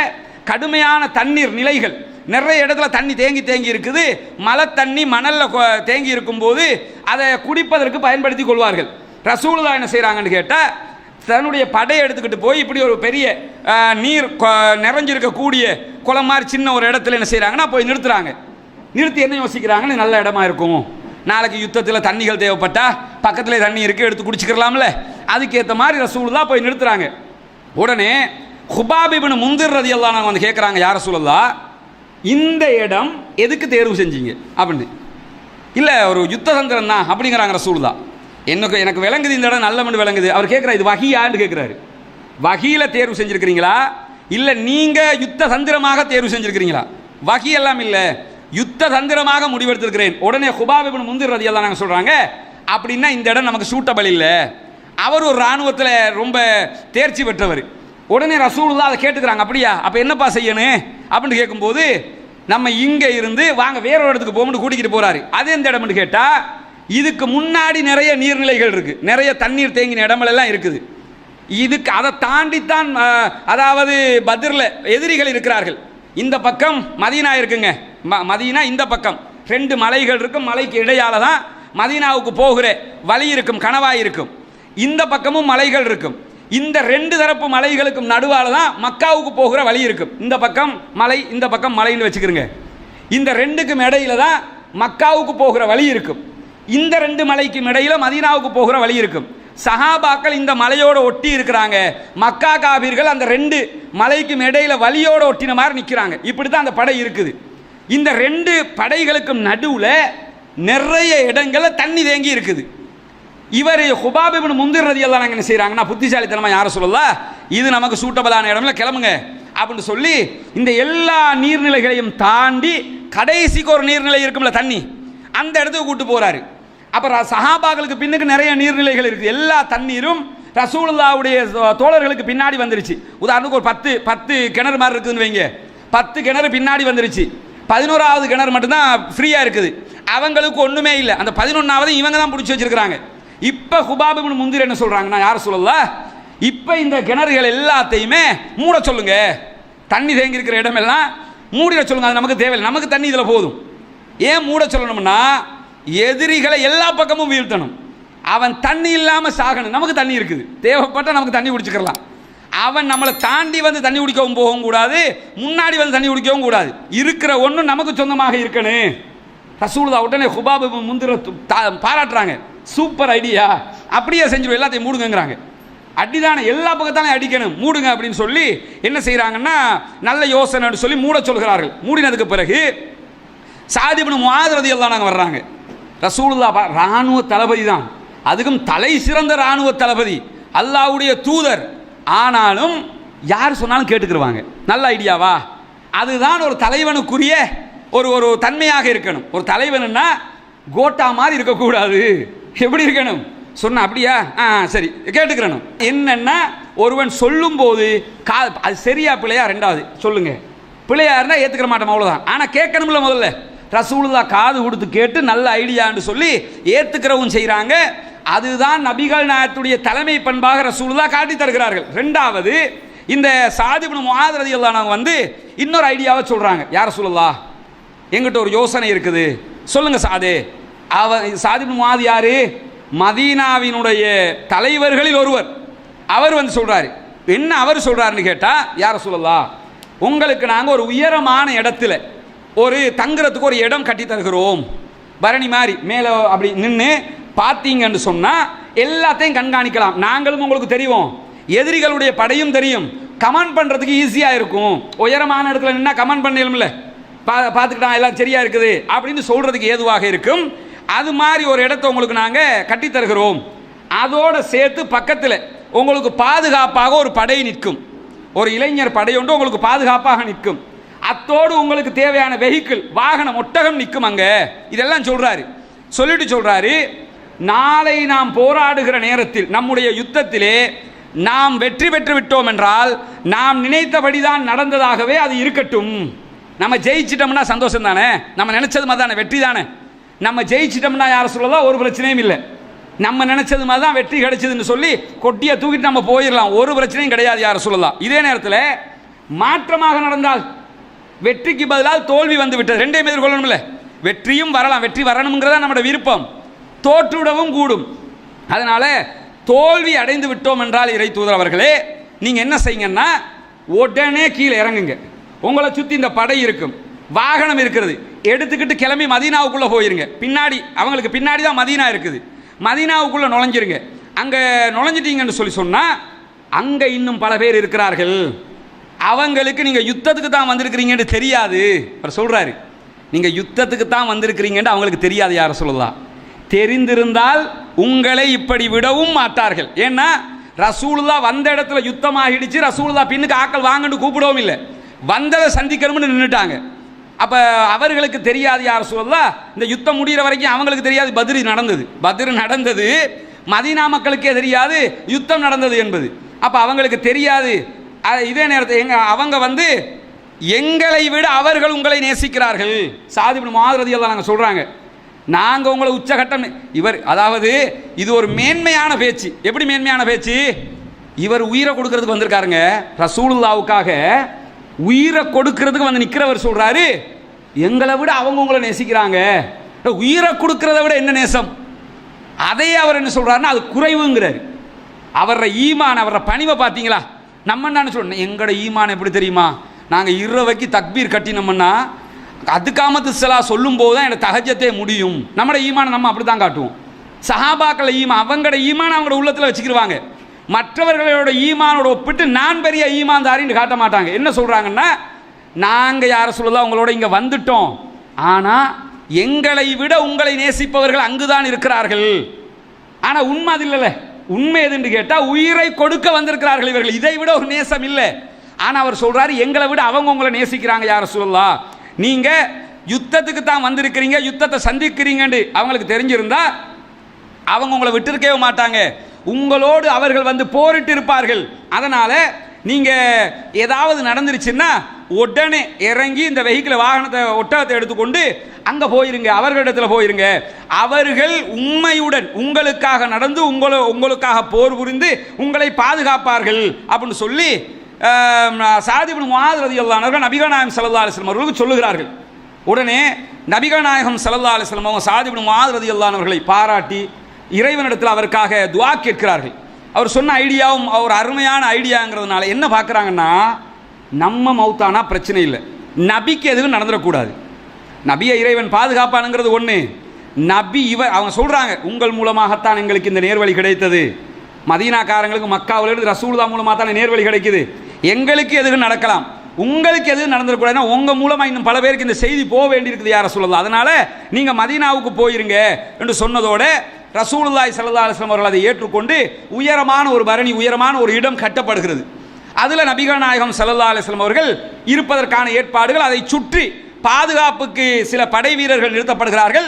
கடுமையான தண்ணீர் நிலைகள் நிறைய இடத்துல தண்ணி தேங்கி இருக்குது. மழை தண்ணி மணலில் தேங்கி இருக்கும்போது அதை குடிப்பதற்கு பயன்படுத்தி கொள்வார்கள். ரசூலுல்லாஹ் என்ன செய்கிறாங்கன்னு கேட்டால், தன்னுடைய படையை எடுத்துக்கிட்டு போய் இப்படி ஒரு பெரிய நீர் நிறைஞ்சிருக்கக்கூடிய குளம் மாதிரி சின்ன ஒரு இடத்துல என்ன செய்கிறாங்கன்னா போய் நிறுத்துறாங்க. நிறுத்தி என்ன யோசிக்கிறாங்கன்னு, நல்ல இடமா இருக்கும், நாளைக்கு யுத்தத்தில் தண்ணிகள் தேவைப்பட்டா பக்கத்தில் தண்ணி இருக்குது எடுத்து குடிச்சிக்கலாம்ல, அதுக்கேற்ற மாதிரி ரசூலுல்லாஹ் போய் நிறுத்துறாங்க. உடனே ஹுபாப் இப்னு முந்திர் ரலியல்லாஹு அன்ஹு வந்து கேட்குறாங்க, யார் ரசூலுல்லாஹ் இந்த இடம் எதுக்கு தேர்வு செஞ்சீங்க அப்படின்னு. இல்லை ஒரு யுத்த தந்திரம் தான் அப்படிங்கிறாங்க ரசூலுல்லாஹ். எனக்கு விளங்குது, இந்த இடம் நல்ல மண் விளங்குது. அவர் கேட்குறாரு, இது வஹியான்னு கேட்குறாரு. வஹியில் தேர்வு செஞ்சுருக்கிறீங்களா இல்லை நீங்கள் யுத்த தந்திரமாக தேர்வு செஞ்சுருக்கிறீங்களா? வஹி எல்லாம் இல்லை, யுத்த தந்திரமாக முடிவெடுத்திருக்கிறேன். உடனே ஹுபாப் இப்னு முந்திர் ரலியல்லாஹு அன்ஹு சொல்கிறாங்க, அப்படின்னா இந்த இடம் நமக்கு சூட்டபிள் இல்லை. அவர் ஒரு இராணுவத்தில் ரொம்ப தேர்ச்சி பெற்றவர். உடனே ரசூலுல்லாஹ் அதை கேட்டுக்கிறாங்க, அப்படியா அப்போ என்னப்பா செய்யணும் அப்படின்னு கேட்கும்போது, நம்ம இங்கே இருந்து வாங்க வேற ஒரு இடத்துக்கு போகணும்னு கூட்டிகிட்டு போகிறாரு. அது எந்த இடம்னு கேட்டால், இதுக்கு முன்னாடி நிறைய நீர்நிலைகள் இருக்குது, நிறைய தண்ணீர் தேங்கின இடமெல்லாம் இருக்குது. இதுக்கு அதை தாண்டித்தான், அதாவது பத்ரில் எதிரிகள் இருக்கிறார்கள். இந்த பக்கம் மதீனா இருக்குங்க, மதீனா இந்த பக்கம் 2 மலைகள் இருக்கும், மலைக்கு இடையால தான் மதீனாவுக்கு போகிற வழி இருக்கும், கணவாய் இருக்கும். இந்த பக்கமும் மலைகள் இருக்கும். இந்த 2 தரப்பு மலைகளுக்கும் நடுவால் தான் மக்காவுக்கு போகிற வழி இருக்கும். இந்த பக்கம் மலை, இந்த பக்கம் மலைன்னு வச்சுக்கிறோங்க. இந்த 2க்கும் இடையில தான் மக்காவுக்கு போகிற வழி இருக்கும். இந்த 2 மலைக்கும் இடையில மதீனாவுக்கு போகிற வழி இருக்கும். சஹாபாக்கள் இந்த மலையோடு ஒட்டி இருக்கிறாங்க, மக்கா காபீர்கள் அந்த 2 மலைக்கும் இடையில வழியோடு ஒட்டின மாதிரி நிற்கிறாங்க. இப்படி தான் அந்த படை இருக்குது. இந்த 2 படைகளுக்கும் நடுவில் நிறைய இடங்களில் தண்ணி தேங்கி இருக்குது. இவர் ஹுபாப் இப்னு முந்திர் ரலியல்லாஹு அன்ஹு என்ன செய்கிறாங்கன்னா, புத்திசாலித்தனமாக யாரை சொல்லலாம், இது நமக்கு சூட்டபலான இடம்ல கிளம்புங்க அப்படின்னு சொல்லி இந்த எல்லா நீர்நிலைகளையும் தாண்டி கடைசிக்கு ஒரு நீர்நிலை இருக்கும்ல தண்ணி, அந்த இடத்துக்கு கூட்டு போகிறாரு. அப்புறம் சஹாபாக்களுக்கு பின்னுக்கு நிறைய நீர்நிலைகள் இருக்குது. எல்லா தண்ணீரும் ரசூலுல்லாஹ்வுடைய தோழர்களுக்கு பின்னாடி வந்துருச்சு. உதாரணத்துக்கு ஒரு 10 கிணறு மாதிரி இருக்குதுன்னு வைங்க, 10 கிணறு பின்னாடி வந்துருச்சு. 11வது கிணறு மட்டும்தான் ஃப்ரீயாக இருக்குது, அவங்களுக்கு ஒன்றுமே இல்லை. அந்த 11வது இவங்க தான் பிடிச்சி வச்சிருக்கிறாங்க. இப்போ ஹுபாப் இப்னு முந்திர் என்ன சொல்கிறாங்கன்னா, யார் சொல்லலாம், இப்போ இந்த கிணறுகள் எல்லாத்தையுமே மூட சொல்லுங்க, தண்ணி தேங்கி இருக்கிற இடமெல்லாம் மூடிட சொல்லுங்க, அது நமக்கு தேவையில்லை, நமக்கு தண்ணி இதில் போதும். ஏன் மூட சொல்லணும்னா, எதிரிகளை எல்லா பக்கமும் வீழ்த்தணும், அவன் தண்ணி இல்லாமல் சாகணும். நமக்கு தண்ணி இருக்குது, தேவைப்பட்டால் நமக்கு தண்ணி குடிச்சுக்கலாம். அவன் நம்மளை தாண்டி வந்து தண்ணி குடிக்கவும் போகவும் கூடாது, முன்னாடி வந்து தண்ணி குடிக்கவும் கூடாது. இருக்கிற ஒன்றும் நமக்கு சொந்தமாக இருக்கணும். ரசூலுல்லாஹ் உடனே ஹுபாப் இப்னு முந்திர பாராட்டுறாங்க, சூப்பர் ஐடியா, அப்படியே செஞ்சிடும், எல்லாத்தையும் மூடுங்கிறாங்க. அடிதானே, எல்லா பக்கத்தானே அடிக்கணும், மூடுங்க அப்படின்னு சொல்லி என்ன செய்கிறாங்கன்னா, நல்ல யோசனைன்னு சொல்லி மூட சொல்கிறார்கள். மூடினதுக்கு பிறகு சாத் இப்னு முஆத் ரலியல்லாஹு அன்ஹு வர்றாங்க. ரசூலுல்லாஹ் இராணுவ தளபதி தான், அதுக்கும் தலை சிறந்த இராணுவ தளபதி, அல்லாஹ்வுடைய தூதர். ஆனாலும் யார் சொன்னாலும் கேட்டுக்கிடுவாங்க. நல்ல ஐடியாவா? அதுதான் ஒரு தலைவனுக்குரிய ஒரு தன்மையாக இருக்கணும். ஒரு தலைவனுன்னா கோட்டா மாதிரி இருக்கக்கூடாது. எப்படி இருக்கணும் சொன்ன, அப்படியா சரி கேட்டுக்கிறணும். என்னன்னா ஒருவன் சொல்லும் போது அது சரியா பிள்ளையா, 2வது சொல்லுங்க, பிள்ளையா இருந்தால் ஏற்றுக்கிற மாட்டோம், அவ்வளோதான். ஆனால் கேட்கணும்ல, முதல்ல ரசூலுல்லாஹ் காது கொடுத்து கேட்டு நல்ல ஐடியான்னு சொல்லி ஏற்றுக்கிறவும் செய்கிறாங்க. அதுதான் நபிகள் நாயகத்துடைய தலைமை பண்பாக ரசூலுல்லாஹ் காட்டி தருகிறார்கள். 2வது இந்த சாத் இப்னு முஆத் ரலியல்லாஹு அன்ஹு வந்து இன்னொரு ஐடியாவை சொல்கிறாங்க, யார் ரசூலுல்லாஹ் எங்கிட்ட ஒரு யோசனை இருக்குது, சொல்லுங்க சாதே சாத் இப்னு முஆத் யாரு? மதீனாவினுடைய தலைவர்களில் ஒருவர். அவர் வந்து சொல்றாரு, என்ன அவர் சொல்றாருன்னு கேட்டா, யா ரசூலல்லாஹ், உங்களுக்கு நாங்கள் ஒரு உயரமான இடத்துல ஒரு தங்குறதுக்கு ஒரு இடம் கட்டி தருகிறோம், பரணி மாதிரி மேலே அப்படி நின்று பார்த்தீங்கன்னு சொன்னால் எல்லாத்தையும் கண்காணிக்கலாம். நாங்களும் உங்களுக்கு தெரியும், எதிரிகளுடைய படையும் தெரியும், கமெண்ட் பண்ணுறதுக்கு ஈஸியாக இருக்கும். உயரமான இடத்துல நின்னா கமெண்ட் பண்ணலும்ல, பார்த்துக்கிட்டா எல்லாம் சரியாக இருக்குது அப்படின்னு சொல்கிறதுக்கு ஏதுவாக இருக்கும். அது மாதிரி ஒரு இடத்த உங்களுக்கு நாங்கள் கட்டித்தருகிறோம். அதோடு சேர்த்து பக்கத்தில் உங்களுக்கு பாதுகாப்பாக ஒரு படை நிற்கும், ஒரு இளைஞர் படை ஒன்று உங்களுக்கு பாதுகாப்பாக நிற்கும். அத்தோடு உங்களுக்கு தேவையான வெஹிக்கிள், வாகனம், ஒட்டகம் நிற்கும் அங்கே. இதெல்லாம் சொல்கிறாரு. சொல்லிட்டு சொல்கிறாரு, நாளை நாம் போராடுகிற நேரத்தில் நம்முடைய யுத்தத்திலே நாம் வெற்றி பெற்று விட்டோம் என்றால் நாம் நினைத்தபடிதான் நடந்ததாகவே அது இருக்கட்டும். நம்ம ஜெயிச்சிட்டோம்னா சந்தோஷம் தானே, நம்ம நினைச்சது மாதிரி தானே, வெற்றி தானே. நம்ம ஜெயிச்சிட்டோம்னா யார் சொல்லலாம், ஒரு பிரச்சனையும் இல்லை. நம்ம நினைச்சது மாதிரி தான் வெற்றி கிடைச்சதுன்னு சொல்லி கொட்டியை தூக்கிட்டு நம்ம போயிடலாம், ஒரு பிரச்சனையும் கிடையாது யார் சொல்லலாம். இதே நேரத்தில் மாற்றமாக நடந்தால், வெற்றிக்கு பதிலாக தோல்வி வந்து விட்டது, ரெண்டையும் எதிர்கொள்ளணும்ல. வெற்றியும் வரலாம், வெற்றி வரணுங்கிறதா நம்மளோட விருப்பம், தோற்றுவிடவும் கூடும். அதனால தோல்வி அடைந்து விட்டோம் என்றால் இறை தூதர் அவர்களே, நீங்கள் என்ன செய்யுங்கன்னா உடனே கீழே இறங்குங்க. உங்களை சுற்றி இந்த படை இருக்கும், வாகனம் இருக்கிறது, எடுத்துக்கிட்டு கிளம்பி மதீனாவுக்குள்ளே போயிருங்க. பின்னாடி அவங்களுக்கு பின்னாடி தான் மதீனா இருக்குது, மதீனாவுக்குள்ளே நுழைஞ்சிருங்க. அங்கே நுழைஞ்சிட்டீங்கன்னு சொல்லி சொன்னால் அங்கே இன்னும் பல பேர் இருக்கிறார்கள், அவங்களுக்கு நீங்கள் யுத்தத்துக்கு தான் வந்திருக்கிறீங்கன்னு தெரியாது. அவர் சொல்கிறாரு, நீங்கள் யுத்தத்துக்கு தான் வந்திருக்கிறீங்கன்னு அவங்களுக்கு தெரியாது. யாரை சொல்லலாம், தெரிந்திருந்தால் உங்களை இப்படி விடவும் மாட்டார்கள். ஏன்னா ரசூலுல்லாஹ் வந்த இடத்துல யுத்தமாகிடுச்சு, ரசூலுல்லாஹ் பின்னுக்கு ஆக்கள் வாங்கன்னு கூப்பிடவும் இல்லை, வந்ததை சந்திக்கணும்னு நின்றுட்டாங்க. அப்போ அவர்களுக்கு தெரியாது யார் சொல்லலாம், இந்த யுத்தம் முடிகிற வரைக்கும் அவங்களுக்கு தெரியாது பத்ர் நடந்தது, மதீனா மக்களுக்கே தெரியாது யுத்தம் நடந்தது என்பது. அப்போ அவங்களுக்கு தெரியாது. இதே நேரத்தில் அவங்க வந்து எங்களை விட அவர்கள் உங்களை நேசிக்கிறார்கள். சாத் இப்னு முஆத் ரலியல்லாஹு அன்ஹு சொல்கிறாங்க, நாங்கள் உங்களை உச்சகட்டம். இவர் அதாவது இது ஒரு மேன்மையான பேச்சு. எப்படி மேன்மையான பேச்சு? இவர் உயிரை கொடுக்கறதுக்கு வந்திருக்காருங்க, ரசூலுல்லாவுக்காக உயிரை கொடுக்கறதுக்கு வந்து நிற்கிறவர் சொல்றாரு, எங்களை விட அவங்க உங்களை நேசிக்கிறாங்க. உயிரை கொடுக்கறத விட என்ன நேசம்? அதையே அவர் என்ன சொல்றாருன்னா அது குறைவுங்கிறாரு. அவர ஈமான், அவர பணிவை பார்த்தீங்களா? நம்ம என்ன சொல்றோம், எங்களோட ஈமான் எப்படி தெரியுமா, நாங்கள் இரவைக்கு தக்பீர் கட்டினோம்னா அதுக்காமத்து சலா சொல்லும் போது தான் எனக்கு தஹஜ்ஜத்தே முடியும். நம்மளோட ஈமானை நம்ம அப்படி தான் காட்டுவோம். சஹாபாக்கள் ஈமான், அவங்களோட ஈமான் அவங்களோட உள்ளத்தில் வச்சுக்கிடுவாங்க. மற்றவர்களோட ஈமானோட ஒப்பிட்டு நான் பெரிய ஈமான்தாரின்னு காட்ட மாட்டாங்க. என்ன சொல்கிறாங்கன்னா, நாங்கள் யாரை சொல்லலாம் உங்களோட இங்கே வந்துட்டோம், ஆனால் எங்களை விட உங்களை நேசிப்பவர்கள் அங்குதான் இருக்கிறார்கள். ஆனால் உண்மை அது இல்லைல்ல. உண்மை எதுன்னு கேட்டால் உயிரை கொடுக்க வந்திருக்கிறார்கள் இவர்கள், இதை விட ஒரு நேசம் இல்லை. ஆனால் அவர் சொல்கிறாரு, எங்களை விட அவங்க உங்களை நேசிக்கிறாங்க யாரை சொல்லலாம். நீங்கள் யுத்தத்துக்கு தான் வந்திருக்கிறீங்க, யுத்தத்தை சந்திக்கிறீங்கன்னு அவங்களுக்கு தெரிஞ்சிருந்தா அவங்க உங்களை விட்டுருக்கவே மாட்டாங்க, உங்களோடு அவர்கள் வந்து போரிட்டு இருப்பார்கள். அதனால் நீங்கள் ஏதாவது நடந்துருச்சுன்னா உடனே இறங்கி இந்த வெஹிக்கிளை, வாகனத்தை, ஒட்டகத்தை எடுத்துக்கொண்டு அங்கே போயிருங்க, அவர்களிடத்தில் போயிருங்க. அவர்கள் உண்மையுடன் உங்களுக்காக நடந்து உங்களுக்காக போர் புரிந்து உங்களை பாதுகாப்பார்கள் அப்படின்னு சொல்லி சாத் இப்னு முஆத் ரலியல்லாஹு அன்ஹு நபிகள் நாயகம் ஸல்லல்லாஹு அலைஹி வஸல்லம் அவர்களுக்கு சொல்லுகிறார்கள். உடனே நபிகள் நாயகம் ஸல்லல்லாஹு அலைஹி வஸல்லம் அவங்க சாத் இப்னு முஆத் ரலியல்லாஹு அன்ஹு அவர்களை பாராட்டி இறைவனிடத்தில் அவருக்காக துஆ கேட்கிறார்கள். அவர் சொன்ன ஐடியாவும் ஒரு அருமையான ஐடியாங்கிறதுனால என்ன பார்க்குறாங்கன்னா, நம்ம மௌத்தானா பிரச்சனை இல்லை, நபிக்கு எதுவும் நடந்துடக்கூடாது. நபியை இறைவன் பாதுகாப்பானுங்கிறது ஒன்று. நபி அவங்க சொல்கிறாங்க, உங்கள் மூலமாகத்தான் எங்களுக்கு இந்த நேர்வழி கிடைத்தது, மதீனாக்காரங்களுக்கு மக்காவிலிருந்து ரசூலுல்லாஹ் மூலமாக தான் நேர்வழி கிடைக்குது, எங்களுக்கு எதுவும் நடக்கலாம், உங்களுக்கு எதுவும் நடந்துடக்கூடாதுன்னா உங்கள் மூலமாக இன்னும் பல பேருக்கு இந்த செய்தி போக வேண்டியிருக்குது யாரை சொல்லலாம். அதனால் நீங்கள் மதீனாவுக்கு போயிருங்க என்று சொன்னதோட ரசூலுல்லாஹி ஸல்லல்லாஹு அலைஹி வஸல்லம் அவர்கள் அதை ஏற்றுக்கொண்டு உயரமான ஒரு பரணி, உயரமான ஒரு இடம் கட்டப்படுகிறது. அதில் நபிகள் நாயகம் ஸல்லல்லாஹு அலைஹி வஸல்லம் அவர்கள் இருப்பதற்கான ஏற்பாடுகள், அதை சுற்றி பாதுகாப்புக்கு சில படை வீரர்கள் நிறுத்தப்படுகிறார்கள்.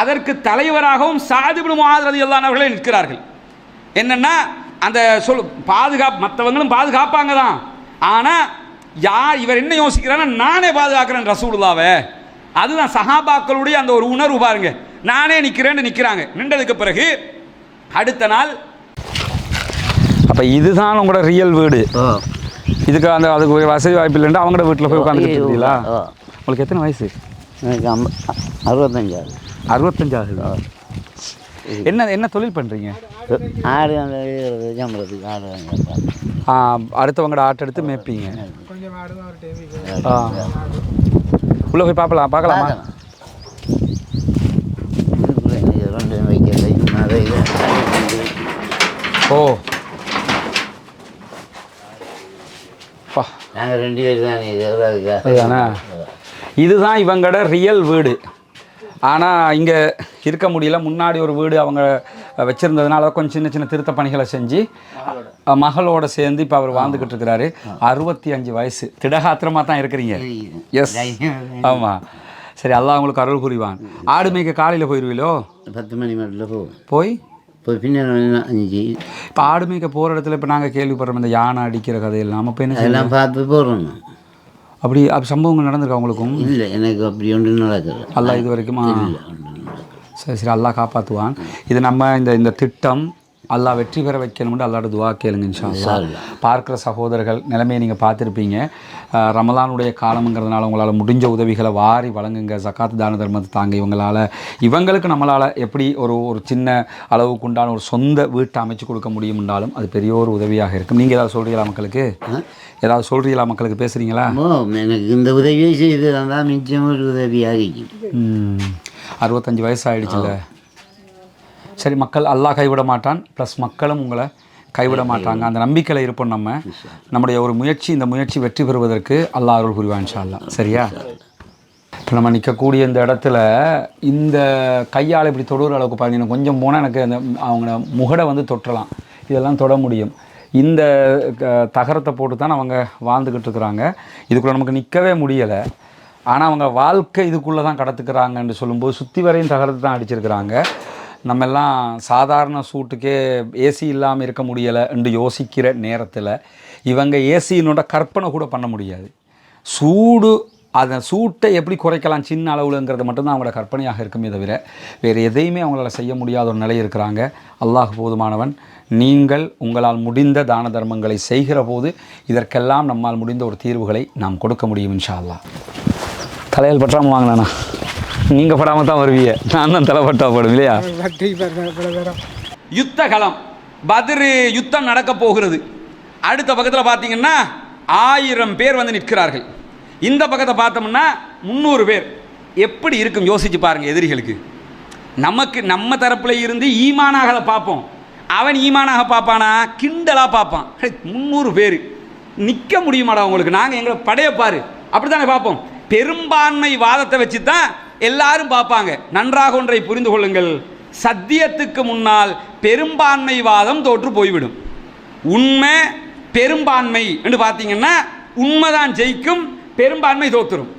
அதற்கு தலைவராகவும் சாத் இப்னு முஆத் ரலியல்லாஹு அன்ஹு அவர்களே நிற்கிறார்கள். என்னன்னா அந்த பாதுகாப்பு, மற்றவங்களும் பாதுகாப்பாங்க தான், ஆனால் யார் இவர் என்ன யோசிக்கிறான்னா, நானே பாதுகாக்கிறேன் ரசூலுல்லாவை. அதுதான் சஹாபாக்களுடைய அந்த ஒரு உணர்வு பாருங்க, நானே நிற்கிறேன்னு நிற்கிறாங்க. நின்றதுக்கு பிறகு அடுத்த நாள், அப்போ இதுதான் உங்களோட ரியல் வீடு, இதுக்கு அந்த அதுக்கு வசதி வாய்ப்பு இல்லைன்னா அவங்களோட வீட்டில் போய் உட்காந்துக்கிட்டு இருக்கீங்களா? உங்களுக்கு எத்தனை வயசு? எனக்கு 65. 65. என்ன தொழில் பண்ணுறீங்க? ஆடு அந்த சம்பளத்துக்கு ஆடு அடுத்தவங்கட ஆட்டை எடுத்து மேய்ப்பீங்க. உள்ளே போய் பார்க்கலாமா? ஓ நாங்கள் 2 பேர் தானே. அதுதானே, இதுதான் இவங்களோட ரியல் வீடு. ஆனால் இங்கே இருக்க முடியல. முன்னாடி ஒரு வீடு அவங்க வச்சுருந்ததுனால கொஞ்சம் சின்ன சின்ன திருத்த பணிகளை செஞ்சு மகளோடு சேர்ந்து இப்போ அவர் வாழ்ந்துக்கிட்டு இருக்கிறாரு. 65 வயசு. திடகாத்திரமாக தான் இருக்கிறீங்க. எஸ், ஆமாம். சரி, அல்லாஹ் உங்களுக்கு அருள் புரிவான். ஆடு மேய்க்க காலையில் போயிடுவீங்களோ? 10 மணி மட்டும் போய் பின்ன 5. இப்போ ஆடு மேய்க்க போகிற இடத்துல இப்போ நாங்கள் கேள்விப்படுறோம் இந்த யானை அடிக்கிற கதையெல்லாம். நம்ம இப்போ என்ன எல்லாம் பார்த்து போகிறோம். அப்படி சம்பவங்கள் நடந்திருக்கா உங்களுக்கும்? இல்லை, எனக்கு அப்படி ஒன்று நடக்குது. அல்லாஹ் இது வரைக்கும் சரி அல்லாஹ் காப்பாற்றுவான். இது நம்ம இந்த திட்டம் அல்லாஹ் வெற்றி பெற வைக்கணும்னு அல்லாஹ்வோட துவா கேளுங்க இன்ஷா அல்லாஹ். பார்க்குற சகோதரர்கள் நிலைமையை நீங்கள் பார்த்துருப்பீங்க. ரமலானுடைய காலம்ங்கிறதுனால உங்களால் முடிஞ்ச உதவிகளை வாரி வழங்குங்க. ஜக்காத் தான தர்மத்தை தாங்க. இவங்களுக்கு நம்மளால் எப்படி ஒரு சின்ன அளவுக்கு உண்டான ஒரு சொந்த வீட்டை அமைச்சு கொடுக்க முடியும்னாலும் அது பெரிய ஒரு உதவியாக இருக்கும். நீங்கள் ஏதாவது சொல்கிறீங்களா மக்களுக்கு? ஏதாவது சொல்கிறீங்களா மக்களுக்கு? பேசுகிறீங்களா? எனக்கு இந்த உதவியை செய்து தான் நிச்சயம் ஒரு உதவியாக. 65 வயசு ஆகிடுச்சுல்ல. சரி, மக்கள் அல்லாஹ் கைவிட மாட்டான், ப்ளஸ் மக்களும் உங்களை கைவிட மாட்டாங்க. அந்த நம்பிக்கையில் இருப்போம். நம்முடைய ஒரு முயற்சி, இந்த முயற்சி வெற்றி பெறுவதற்கு அல்லாஹ் அருள் புரிவான் இன்ஷா அல்லாஹ். சரியா? இப்போ நம்ம நிற்கக்கூடிய இந்த இடத்துல இந்த கையால் இப்படி தொடுற அளவுக்கு பார்த்தீங்கன்னா கொஞ்சம் போனால் எனக்கு அந்த அவங்க முகடை வந்து தொட்டலாம், இதெல்லாம் தொட முடியும். இந்த தகரத்தை போட்டு தான் அவங்க வாழ்ந்துக்கிட்டு இருக்கிறாங்க. இதுக்குள்ளே நமக்கு நிற்கவே முடியலை. ஆனால் அவங்க வாழ்க்கை இதுக்குள்ளே தான் கடத்துக்கிறாங்கன்னு சொல்லும்போது சுற்றி வரையும் தகரத்தை தான் அடிச்சிருக்கிறாங்க. நம்ம எல்லாம் சாதாரண சூட்டுக்கே ஏசி இல்லாமல் இருக்க முடியலை என்று யோசிக்கிற நேரத்தில் இவங்க ஏசியினோட கற்பனை கூட பண்ண முடியாது. அந்த சூட்டை எப்படி குறைக்கலாம் சின்ன அளவுலங்கிறது மட்டும்தான் அவங்களோட கற்பனையாக இருக்குமே தவிர வேறு எதையுமே அவங்களால செய்ய முடியாத ஒரு நிலை இருக்கிறாங்க. அல்லாஹ் போதுமானவன். நீங்கள் உங்களால் முடிந்த தான தர்மங்களை செய்கிற போது இதற்கெல்லாம் நம்மால் முடிந்த ஒரு தீர்வுகளை நாம் கொடுக்க முடியும் இன்ஷா அல்லாஹ். தலையில் பற்றாமல் வாங்கினாண்ணா, நீங்கள் படாமல் தான் வருவீங்க, நான் தான் தலைப்பட்டா போடும் இல்லையா? யுத்த களம், பத்ரு யுத்தம் நடக்க போகிறது. அடுத்த பக்கத்தில் பார்த்தீங்கன்னா 1000 பேர் வந்து நிற்கிறார்கள். இந்த பக்கத்தை பார்த்தோம்னா 300 பேர். எப்படி இருக்கும் யோசிச்சு பாருங்கள். எதிரிகளுக்கு நம்ம தரப்பில் இருந்து ஈமானாக பார்ப்போம், அவன் ஈமானாக பார்ப்பானா கிண்டலாக பார்ப்பான். 300 பேர் நிற்க முடியுமாடா உங்களுக்கு? நாங்கள் எங்களை படையப்பாரு அப்படி தானே பார்ப்போம். பெரும்பான்மை வாதத்தை வச்சு தான் எல்லாரும் பார்ப்பாங்க. நன்றாக ஒன்றை புரிந்து கொள்ளுங்கள், சத்தியத்துக்கு முன்னால் பெரும்பான்மை வாதம் தோற்று போய்விடும். உண்மை பெரும்பான்மை என்று பார்த்தீங்கன்னா உண்மைதான் ஜெயிக்கும், பெரும்பான்மை தோற்றுரும்.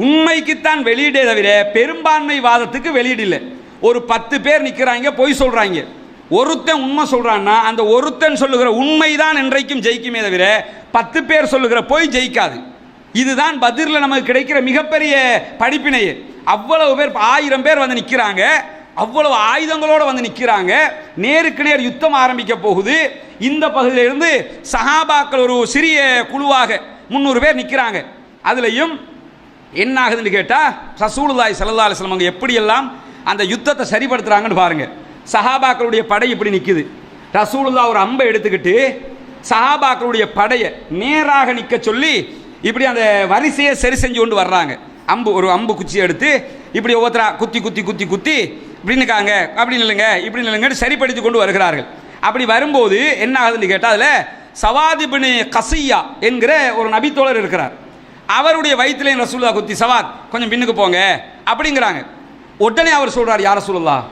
உண்மைக்குத்தான் வெளியிடே தவிர பெரும்பான்மை வாதத்துக்கு வெளியீடு இல்லை. ஒரு 10 பேர் நிற்கிறாங்க, பொய் சொல்கிறாங்க. ஒருத்தன் உண்மை சொல்கிறான்னா அந்த ஒருத்தன் சொல்லுகிற உண்மைதான் என்றைக்கும் ஜெயிக்குமே தவிர 10 பேர் சொல்லுகிற பொய் ஜெயிக்காது. இதுதான் பத்ரில் நமக்கு கிடைக்கிற மிகப்பெரிய படிப்பினையே. அவ்வளவு பேர் 1000 பேர் வந்து நிற்கிறாங்க, அவ்வளவு ஆயுதங்களோடு வந்து நிற்கிறாங்க. நேருக்கு நேர் யுத்தம் ஆரம்பிக்க போகுது. இந்த பகுதியிலிருந்து சஹாபாக்கள் ஒரு சிறிய குழுவாக 300 பேர் நிற்கிறாங்க. அதுலேயும் என்ன ஆகுதுன்னு கேட்டால் ரசூலுல்லாஹி ஸல்லல்லாஹு அலைஹி வஸல்லம் அவங்க எப்படியெல்லாம் அந்த யுத்தத்தை சரிப்படுத்துகிறாங்கன்னு பாருங்கள். சஹாபாக்களுடைய படை இப்படி நிற்குது. ரசூலுல்லாஹ் ஒரு அம்பை எடுத்துக்கிட்டு சஹாபாக்களுடைய படையை நேராக நிற்க சொல்லி இப்படி அந்த வரிசையை சரி செஞ்சு கொண்டு வர்றாங்க. ஒரு அம்பு குச்சி எடுத்து இப்படி ஒவ்வொருத்தரா குத்தி குத்தி குத்தி குத்தி இப்படி நிற்காங்க, அப்படி நில்லுங்க, இப்படி நில்லுங்கன்னு சரிப்படுத்தி கொண்டு வருகிறார்கள். அப்படி வரும்போது என்ன ஆகுதுன்னு கேட்டால் அதில் சவாத் இப்னு கஸியா என்கிற ஒரு நபித்தோழர் இருக்கிறார். அவருடைய வயிற்றுல ரசூலுல்லாஹ் குத்தி, சவாத் கொஞ்சம் பின்னுக்கு போங்க அப்படிங்கிறாங்க. உடனே அவர் சொல்கிறார், யார் ரசூலுல்லாஹ்,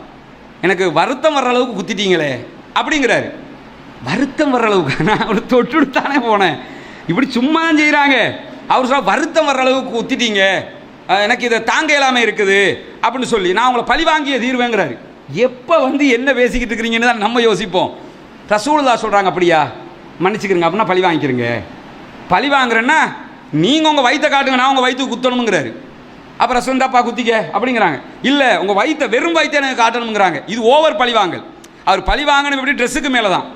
எனக்கு வருத்தம் வர்ற அளவுக்கு குத்திட்டீங்களே அப்படிங்கிறாரு. வருத்தம் வர்ற அளவுக்கு நான் அவர் தொட்டுத்தானே போனேன், இப்படி சும்மா தான் செய்கிறாங்க. அவர் சொல்ல வருத்தம் வர்ற அளவுக்கு குத்திட்டீங்க, எனக்கு இதை தாங்க இல்லாமல் இருக்குது அப்படின்னு சொல்லி நான் உங்களை பழி வாங்கிய தீர்வேங்கிறாரு. எப்போ வந்து என்ன பேசிக்கிட்டு இருக்கிறீங்கன்னு தான் நம்ம யோசிப்போம். ரசூலுல்லாஹ் சொல்கிறாங்க, அப்படியா மன்னிச்சுக்கிறீங்க, அப்படின்னா பழி வாங்கிக்கிறீங்க. பழி வாங்குறேன்னா நீங்கள் உங்கள் வயிற்றை காட்டுங்க, நான் உங்கள் வயிற்றுக்கு குத்தணுங்கிறாரு. அப்புறம் ரசூலுல்லாஹ் குத்திக்க அப்படிங்கிறாங்க. இல்லை, உங்கள் வயிற்றை வெறும் வயிற்றை எனக்கு காட்டணுங்கிறாங்க. இது ஓவர் பழி வாங்கல். அவர் பழி வாங்கணும் எப்படி ட்ரெஸ்ஸுக்கு மேலே தான்,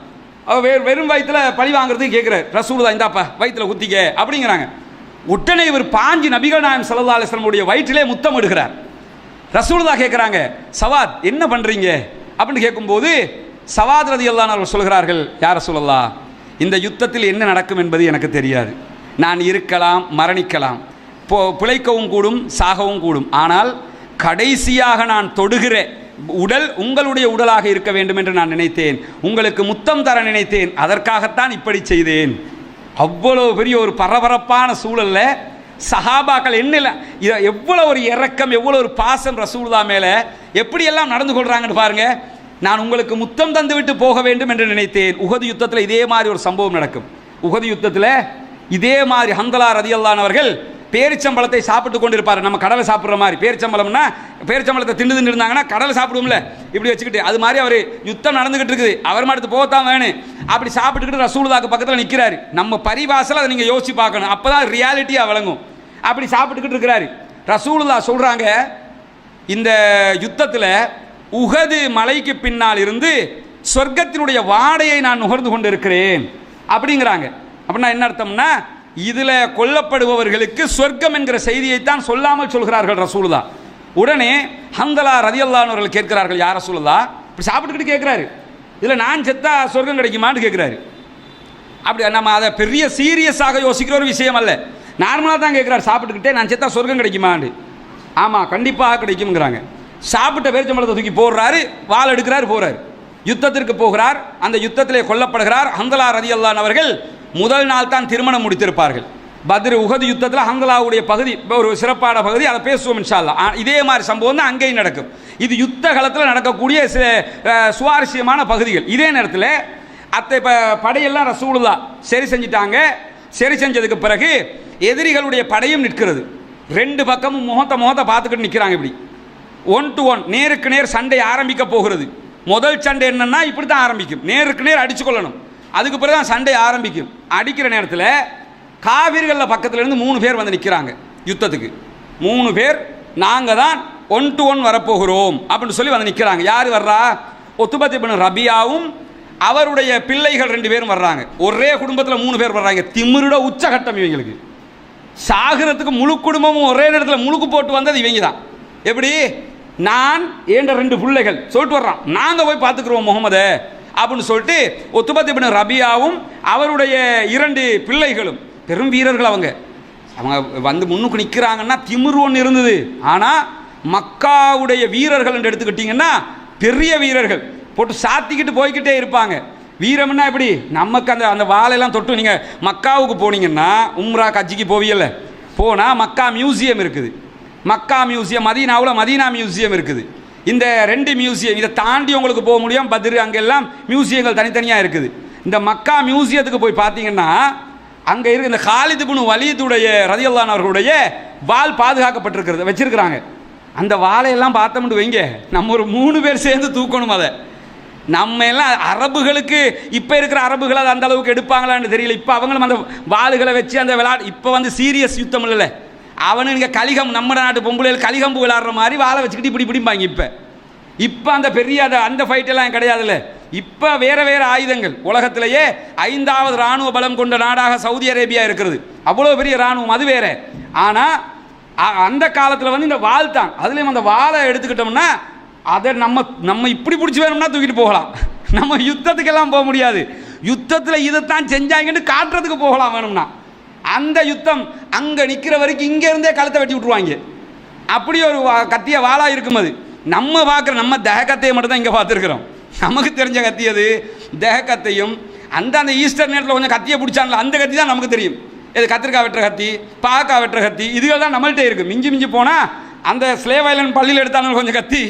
அவர் வெறும் வயிற்றில் பழி வாங்குறதுக்கு கேட்குறாரு. ரசூலுல்லாஹ் இந்தாப்பா வயிற்றில் குத்திக்க அப்படிங்கிறாங்க. உடனே இவர் பாஞ்சு நபிகள் நாயகம் ஸல்லல்லாஹு அலைஹி வஸல்லம் உடைய வயிற்றிலே முத்தம் இடுகிறார். ரசூலுல்லாஹ் கேட்குறாங்க, சவாத் என்ன பண்ணுறீங்க அப்படின்னு கேட்கும்போது சவாத் ரலியல்லாஹு அன்ஹு அவர்கள் சொல்கிறார்கள், யா ரசூலல்லாஹ், இந்த யுத்தத்தில் என்ன நடக்கும் என்பது எனக்கு தெரியாது. நான் இருக்கலாம், மரணிக்கலாம், பிழைக்கவும் கூடும், சாகவும் கூடும். ஆனால் கடைசியாக நான் தொடுகிற உடல் உங்களுடைய உடலாக இருக்க வேண்டும் என்று நான் நினைத்தேன். உங்களுக்கு முத்தம் தர நினைத்தேன். அதற்காகத்தான் இப்படி செய்தேன். அவ்வளோ பெரிய ஒரு பரபரப்பான சூழல்ல சஹாபாக்கள் என்ன எவ்வளோ ஒரு இரக்கம், எவ்வளோ ஒரு பாசம் ரசூலுல்லாஹ் மேலே எப்படியெல்லாம் நடந்து கொள்கிறாங்கன்னு பாருங்க. நான் உங்களுக்கு முத்தம் தந்து விட்டு போக வேண்டும் என்று நினைத்தேன். உஹது யுத்தத்தில் இதே மாதிரி ஒரு சம்பவம் நடக்கும். உஹது யுத்தத்தில் இதே மாதிரி ஹந்தலா ரலியல்லாஹு அன்ஹு அவர்கள் பேரிச்சம்பழத்தை சாப்பிட்டு கொண்டு இருப்பார். நம்ம கடலை சாப்பிட்ற மாதிரி, பேரிச்சம்பழம்னா பேரிச்சம்பழத்தை தின்னு இருந்தாங்கன்னா கடலை சாப்பிடுவோம்ல, இப்படி வச்சுக்கிட்டு அது மாதிரி அவர் யுத்தம் நடந்துகிட்டு இருக்குது. அவர் மட்டும் போகத்தான் வேணும். அப்படி சாப்பிட்டுக்கிட்டு ரசூலுல்லாஹ்க்கு பக்கத்தில் நிற்கிறாரு. நம்ம பரிபாசையில் அதை நீங்கள் யோசிச்சு பார்க்கணும், அப்போ தான் ரியாலிட்டியாக விளங்கும். அப்படி சாப்பிட்டுக்கிட்டு இருக்கிறாரு. ரசூலுல்லாஹ் சொல்கிறாங்க, இந்த யுத்தத்தில் உஹது மலைக்கு பின்னால் இருந்து சொர்க்கத்தினுடைய வாடையை நான் நுகர்ந்து கொண்டு இருக்கிறேன் அப்படிங்கிறாங்க. அப்படின்னா என்ன அர்த்தம்னா, இதில் கொல்லப்படுபவர்களுக்கு சொர்க்கம் என்கிற செய்தியைத்தான் சொல்லாமல் சொல்கிறார்கள் ரசூலுல்லாஹ். உடனே ஹந்தலா ரலியல்லாஹு அன்ஹு அவர்கள் கேட்கிறார்கள், யா ரசூலுல்லாஹ், இப்படி சாப்பிட்டுக்கிட்டு கேட்குறாரு, இதில் நான் செத்தா சொர்க்கம் கிடைக்குமான்னு கேட்குறாரு. அப்படி நம்ம அதை பெரிய சீரியஸாக யோசிக்கிற ஒரு விஷயம் அல்ல, நார்மலாக தான் கேட்குறாரு. சாப்பிட்டுக்கிட்டே நான் செத்தா சொர்க்கம் கிடைக்குமான்னு. ஆமாம், கண்டிப்பாக கிடைக்கும்ங்கிறாங்க. சாப்பிட்ட பேரிச்சம்பழத்தை தூக்கி போடுறாரு, வாள் எடுக்கிறாரு, போகிறார், யுத்தத்திற்கு போகிறார். அந்த யுத்தத்திலே கொல்லப்படுகிறார். ஹந்தலா ரலியல்லாஹு அன்ஹு அவர்கள் முதல் நாள் தான் திருமணம் முடித்திருப்பார்கள். பத்ர் உஹது யுத்தத்தில் ஹந்தலாவுடைய பகுதி ஒரு சிறப்பான பகுதி, அதை பேசுவோம் இன்ஷா அல்லாஹ். இதே மாதிரி சம்பவம் தான் அங்கேயும் நடக்கும். இது யுத்த காலத்தில் நடக்கக்கூடிய சில சுவாரஸ்யமான பகுதிகள். இதே நேரத்தில் அத்தை படையெல்லாம் ரசூலுல்லாஹ் சரி செஞ்சிட்டாங்க. சரி செஞ்சதுக்கு பிறகு எதிரிகளுடைய படையும் நிற்கிறது. ரெண்டு பக்கமும் முகத்தை பார்த்துக்கிட்டு நிற்கிறாங்க. இப்படி 1 to 1 நேருக்கு நேர் சண்டை ஆரம்பிக்க போகிறது. முதல் சண்டை என்னன்னா இப்படி தான் ஆரம்பிக்கும், நேருக்கு நேர் அடிச்சு கொள்ளணும். அதுக்கு பிறகு தான் சண்டை ஆரம்பிக்கும். அடிக்கிற நேரத்தில் காவிர்களில் பக்கத்தில் இருந்து 3 பேர் வந்து நிற்கிறாங்க யுத்தத்துக்கு. 3 பேர் நாங்கள் தான் 1 to 1 வரப்போகிறோம் அப்படின்னு சொல்லி வந்து நிற்கிறாங்க. யார் வர்றா? உத்பத் இப்னு ரபியாவும் அவருடைய பிள்ளைகள் 2 பேரும் வர்றாங்க. ஒரே குடும்பத்தில் 3 பேர் வர்றாங்க. திமிருட உச்சகட்டம் இவங்களுக்கு. சாகரத்துக்கு முழு குடும்பமும் ஒரே நேரத்தில் முழுக்கு போட்டு வந்தது இவங்க தான். எப்படி? நான் ஏண்ட 2 பிள்ளைகள் சொல்லிட்டு வர்றான், நாங்கள் போய் பார்த்துக்குறோம் முகமது அப்படின்னு சொல்லிட்டு உத்பத் இப்னு ரபியாவும் அவருடைய 2 பிள்ளைகளும் பெரும் வீரர்கள். அவங்க வந்து முன்னுக்கு நிற்கிறாங்கன்னா திமிரு ஒன்று இருந்தது. ஆனால் மக்காவுடைய வீரர்கள் என்று எடுத்துக்கிட்டிங்கன்னா பெரிய வீரர்கள் போட்டு சாத்திக்கிட்டு போய்கிட்டே இருப்பாங்க. வீரம்னா எப்படி? நமக்கு அந்த வாழையெல்லாம் தொட்டு நீங்கள் மக்காவுக்கு போனீங்கன்னா, உம்ரா கட்சிக்கு போவீங்கல்ல, போனால் மக்கா மியூசியம் இருக்குது. மக்கா மியூசியம், மதீனாவில் மதீனா மியூசியம் இருக்குது. இந்த 2 மியூசியம் இதை தாண்டி உங்களுக்கு போக முடியும். பத்ர் அங்கெல்லாம் மியூசியங்கள் தனித்தனியாக இருக்குது. இந்த மக்கா மியூசியத்துக்கு போய் பார்த்தீங்கன்னா அங்கே இருக்க இந்த காலித் இப்னு வலீதுடைய ரலியல்லாஹு அன்ஹு அவர்களுடைய வாள் பாதுகாக்கப்பட்டிருக்கிறது, வச்சிருக்கிறாங்க. அந்த வாழையெல்லாம் பார்த்தோம்னு வைங்க, நம்ம ஒரு 3 பேர் சேர்ந்து தூக்கணும். அதை நம்ம எல்லாம் அரபுகளுக்கு இப்போ இருக்கிற அரபுகள் அது அந்த அளவுக்கு எடுப்பாங்களான்னு தெரியல. இப்போ அவங்களும் அந்த வாளுகளை வச்சு அந்த விளையாடு, இப்போ வந்து சீரியஸ் யுத்தம் இல்லைல்ல. அவனுங்க கலிகம், நம்ம நாட்டு பொம்பளைகள் கலிகம்பு விளையாடுற மாதிரி வாழை வச்சுக்கிட்டு இப்படி பிடிப்பாங்க. இப்போ அந்த பெரிய அந்த ஃபைட்டெல்லாம் கிடையாதுல்ல. இப்போ வேறு வேறு ஆயுதங்கள். உலகத்திலேயே 5வது இராணுவ பலம் கொண்ட நாடாக சவுதி அரேபியா இருக்கிறது. அவ்வளோ பெரிய இராணுவம், அது வேறு. ஆனால் அந்த காலத்தில் வந்து இந்த வாள் தான். அதுலேயும் அந்த வாளை எடுத்துக்கிட்டோம்னா அதை நம்ம இப்படி பிடிச்சி வேணும்னா தூக்கிட்டு போகலாம். நம்ம யுத்தத்துக்கெல்லாம் போக முடியாது. யுத்தத்தில் இதைத்தான் செஞ்சாங்கன்னு காட்டுறதுக்கு போகலாம் வேணும்னா. அந்த யுத்தம் அங்கே நிற்கிற வரைக்கும் இங்கேருந்தே கழுத்தை வெட்டி விட்ருவாங்க. அப்படி ஒரு கத்திய வாளாக இருக்கும். அது நம்ம பார்க்குற நம்ம தேகத்தையை மட்டும் தான் இங்கே பார்த்துருக்குறோம். நமக்கு தெரிஞ்ச கத்தி அது தேகத்தையும் அந்த ஈஸ்டர் நேரத்தில் கொஞ்சம் கத்தியை பிடிச்சாங்களா அந்த கத்தி தான் நமக்கு தெரியும். இது கத்திரிக்காய் வெட்டுற கத்தி, பாக்காய் வெட்டுற கத்தி, இதுகள் தான் நம்மள்கிட்ட இருக்குது. மிஞ்சி போனால் அந்த ஸ்லேவ் ஐலண்ட் பள்ளியில் எடுத்தாலும் கொஞ்சம் கத்தி,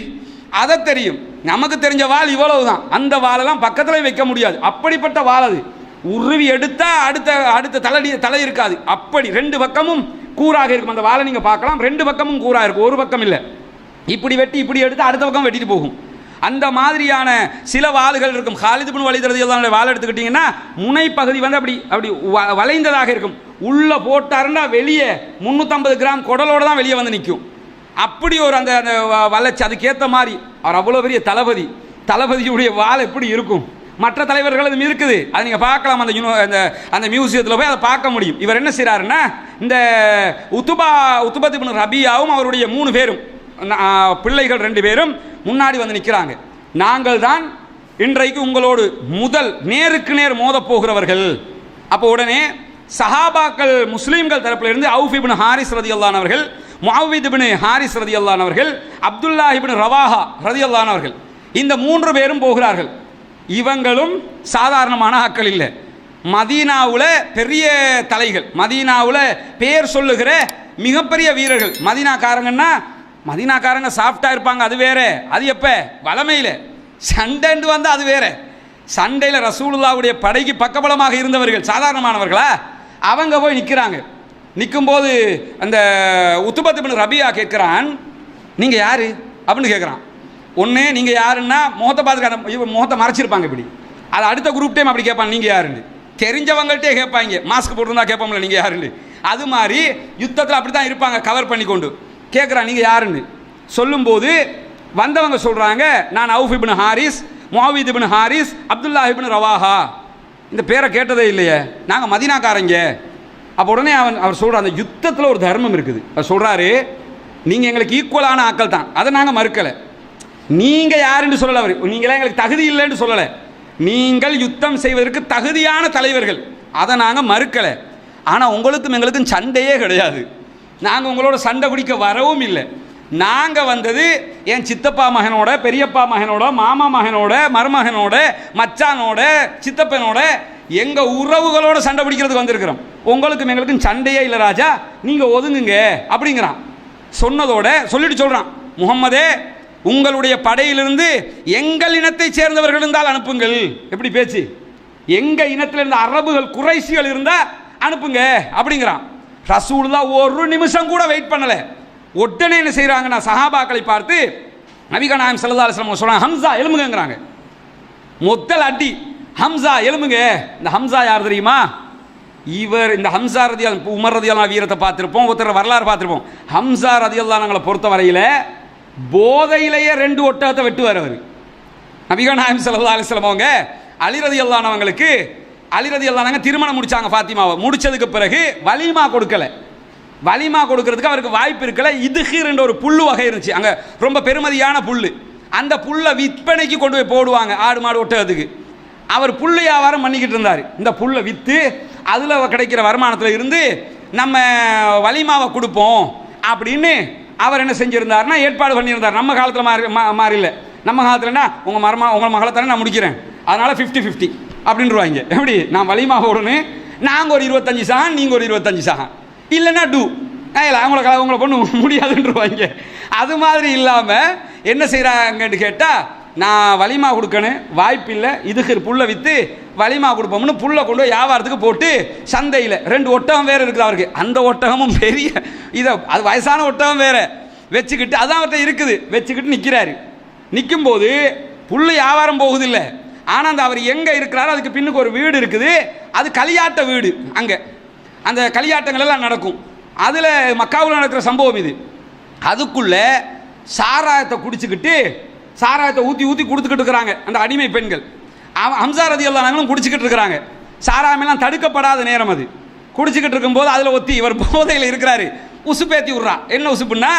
அதை தெரியும். நமக்கு தெரிஞ்ச வாள் இவ்வளவு தான். அந்த வாளெல்லாம் பக்கத்தில் வைக்க முடியாது. அப்படிப்பட்ட வாள் அது. உருவி எடுத்தால் அடுத்த தலை இருக்காது. அப்படி 2 பக்கமும் கூறாக இருக்கும். அந்த வாளை நீங்கள் பார்க்கலாம், 2 பக்கமும் கூறாக இருக்கும், ஒரு பக்கம் இல்லை. இப்படி வெட்டி இப்படி எடுத்து அடுத்த பக்கம் வெட்டிட்டு போகும். அந்த மாதிரியான சில வாள்கள் இருக்கும். காலித் இப்னு வலீத் ரலியல்லாஹு அன்ஹு வாள் எடுத்துக்கிட்டிங்கன்னா முனைப்பகுதி வந்து அப்படி வளைந்ததாக இருக்கும். உள்ளே போட்டாருன்னா வெளியே 350 கிராம் குடலோடு தான் வெளியே வந்து நிற்கும். அப்படி ஒரு அந்த வளைச்சி அதுக்கேற்ற மாதிரி அவர் அவ்வளோ பெரிய தளபதியுடைய வாள் எப்படி இருக்கும் மற்ற தலைவர்கள் அதுவும் இருக்குது. அது நீங்கள் பார்க்கலாம், அந்த மியூசியத்தில் போய் அதை பார்க்க முடியும். இவர் என்ன செய்கிறாருன்னா, இந்த உத்துபத் இப்னு ரபியாவும் அவருடைய 3 பேரும் பிள்ளைகள் 2 பேரும் முன்னாடி வந்து நிற்கிறாங்க. நாங்கள் தான் இன்றைக்கு உங்களோடு முதல் நேருக்கு நேர் மோதப் போகிறவர்கள். அப்போ உடனே சஹாபாக்கள் முஸ்லீம்கள் தரப்பில் இருந்து அவுஃப் இப்னு ஹாரிஸ் ரதியல்லாஹு அவர்கள், முஅவ்வித் இப்னு ஹாரிஸ் ரதியல்லாஹு அவர்கள், அப்துல்லாஹ் இப்னு ரவாஹா ரதியல்லாஹு அவர்கள், இந்த 3 பேரும் போகிறார்கள். இவங்களும் சாதாரணமான ஆட்கள் இல்லை. மதீனாவில் பெரிய தலைகள், மதீனாவில் பேர் சொல்லுகிற மிகப்பெரிய வீரர்கள். மதீனாக்காரங்கன்னா மதீனாக்காரங்க சாஃப்டாக இருப்பாங்க, அது வேற. அது எப்போ வளமையில் சண்டைண்டு வந்து அது வேற. சண்டையில் ரசூலுல்லாவுடைய படைக்கு பக்கபலமாக இருந்தவர்கள் சாதாரணமானவர்களா? அவங்க போய் நிற்கிறாங்க. நிற்கும்போது அந்த உத்துபத் இப்னு ரபியா கேட்குறான், நீங்கள் யார் அப்படின்னு கேட்குறான். ஒன்று நீங்கள் யாருன்னா முகத்தை பார்த்துக்க, முகத்தை மறைச்சிருப்பாங்க இப்படி. அது அடுத்த குரூப் டைம் அப்படி கேட்பாங்க, நீங்கள் யாருன்னு. தெரிஞ்சவங்கள்ட்டே கேட்பாங்க, மாஸ்க் போட்டுருந்தா கேட்போம்ல நீங்கள் யாருன்னு. அது மாதிரி யுத்தத்தில் அப்படி தான் இருப்பாங்க, கவர் பண்ணி கொண்டு கேட்குறான் நீங்கள் யாருன்னு. சொல்லும்போது வந்தவங்க சொல்கிறாங்க, நான் அவுஃப் இப்னு ஹாரிஸ், முஅவ்வித் இப்னு ஹாரிஸ், அப்துல்லாஹ் இப்னு ரவாஹா. இந்த பேரை கேட்டதே இல்லையே, நாங்கள் மதீனாக்காரங்க. அப்போ உடனே அவர் சொல்கிறார், அந்த யுத்தத்தில் ஒரு தர்மம் இருக்குது. அவர் சொல்கிறாரு, நீங்கள் எங்களுக்கு ஈக்குவலான ஆட்கள் தான், அதை நாங்கள் மறுக்கலை. நீங்கள் யாருன்னு சொல்லலை, அவர் நீங்களாம் எங்களுக்கு தகுதி இல்லைன்னு சொல்லலை. நீங்கள் யுத்தம் செய்வதற்கு தகுதியான தலைவர்கள், அதை நாங்கள் மறுக்கலை. ஆனால் உங்களுக்கும் எங்களுக்கும் சண்டையே கிடையாது. நாங்கள் உங்களோட சண்டை பிடிக்க வரவும் இல்லை. நாங்கள் வந்தது என் சித்தப்பா மகனோட, பெரியப்பா மகனோட, மாமா மகனோட, மருமகனோட, மச்சானோட, சித்தப்பனோட, எங்கள் உறவுகளோட சண்டை பிடிக்கிறதுக்கு வந்திருக்கிறோம். உங்களுக்கும் எங்களுக்கும் சண்டையே இல்லை ராஜா, நீங்கள் ஒதுங்குங்க அப்படிங்கிறான். சொன்னதோட சொல்லிட்டு சொல்கிறான், முகம்மதே உங்களுடைய படையிலிருந்து எங்கள் இனத்தை சேர்ந்தவர்கள் இருந்தால் அனுப்புங்கள். எப்படி பேச்சு? எங்கள் இனத்தில் இருந்த அரபுகள் குறைஷிகள் இருந்தால் அனுப்புங்க அப்படிங்கிறான். ரசூலுல்லாஹ் ஒரு நிமிஷம் கூட வெயிட் பண்ணலை. உடனே என்ன செய்கிறாங்கன்னா, சஹாபாக்களை பார்த்து நபிகள் நாயகம் ஸல்லல்லாஹு அலைஹி வஸல்லம் சொல்கிறாங்க, ஹம்சா எழுமுங்கங்கிறாங்க. முதல் அடி, ஹம்சா எழுமுங்க. இந்த ஹம்சா யார் தெரியுமா? இவர் இந்த ஹம்சா ரதியல்லாஹு, உமர் ரதியல்லாஹு வீரத்தை பார்த்துருப்போம், ஒருத்தர் வரலாறு பார்த்துருப்போம். ஹம்சா ரதியல்லாஹுங்களை பொறுத்த வரையில் போதையிலேயே 2 ஒட்டகத்தை வெட்டுவார் அவர். நபிகள் நாயகம் ஸல்லல்லாஹு அலைஹி வஸல்லம் அவங்க அலி ரதியல்லாஹு அவங்களுக்கு, அலி ரதியல்லாஹு திருமணம் முடிச்சாங்க ஃபாத்திமாவை. முடிச்சதுக்கு பிறகு வலிமா கொடுக்கல. வலிமா கொடுக்கறதுக்கு அவருக்கு வாய்ப்பு இருக்கல. இதுஹிர் என்ற ஒரு புல்லு வகை இருந்துச்சு அங்கே, ரொம்ப பெருமதியான புல்லு. அந்த புல்லை விற்பனைக்கு கொண்டு போய் போடுவாங்க ஆடு மாடு ஒட்டகத்துக்கு. அவர் புல்லு வியாபாரம் பண்ணிக்கிட்டு இருந்தார். இந்த புல்லை விற்று அதில் கிடைக்கிற வருமானத்தில் இருந்து நம்ம வலிமாவை கொடுப்போம் அப்படின்னு அவர் என்ன செஞ்சுருந்தார்னா ஏற்பாடு பண்ணியிருந்தார். நம்ம காலத்தில் மாறி இல்லை. நம்ம காலத்துலன்னா உங்கள் மகளை தானே நான் முடிக்கிறேன், அதனால் 50-50 அப்படின்ருவாங்க. எப்படி? நான் வலிமாவை உடனே நாங்கள் ஒரு 25 சகம், நீங்கள் ஒரு 25 சகம், இல்லைன்னா டூ இல்லை அவங்களை பொண்ணு முடியாதுன்றவாங்க. அது மாதிரி இல்லாமல் என்ன செய்கிறாங்கன்னு கேட்டால், நான் வலிமா கொடுக்கணும், வாய்ப்பு இல்லை, இதுக்கு புல்லை விற்று வலிமா கொடுப்போம்னு புல்லை கொண்டு போய் வியாபாரத்துக்கு போட்டு சந்தையில் 2 ஒட்டகம் வேறு இருக்குது அவருக்கு. அந்த ஒட்டகமும் பெரிய அது வயசான ஒட்டகம் வேறு வச்சுக்கிட்டு, அதான் அவர்கிட்ட இருக்குது, வச்சுக்கிட்டு நிற்கிறாரு. நிற்கும்போது புல்லு வியாபாரம் போகுதில்லை. ஆனால் அந்த அவர் எங்கே இருக்கிறாரோ அதுக்கு பின்னுக்கு ஒரு வீடு இருக்குது. அது களியாட்ட வீடு. அங்கே அந்த களியாட்டங்கள் எல்லாம் நடக்கும். அதில் மக்காவில் நடக்கிற சம்பவம் இது. அதுக்குள்ளே சாராயத்தை குடிச்சுக்கிட்டு, சாராயத்தை ஊற்றி ஊற்றி கொடுத்துக்கிட்டு இருக்கிறாங்க அந்த அடிமை பெண்கள். ஹம்சா ரதியல்லாஹு குடிச்சிக்கிட்டு இருக்கிறாங்க. சாராயமெல்லாம் தடுக்கப்படாத நேரம் அது. குடிச்சிக்கிட்டு இருக்கும்போது அதில் ஒத்தி இவர் போதையில் இருக்கிறாரு. உசுப்பேத்தி விட்றா. என்ன உசுப்புன்னா,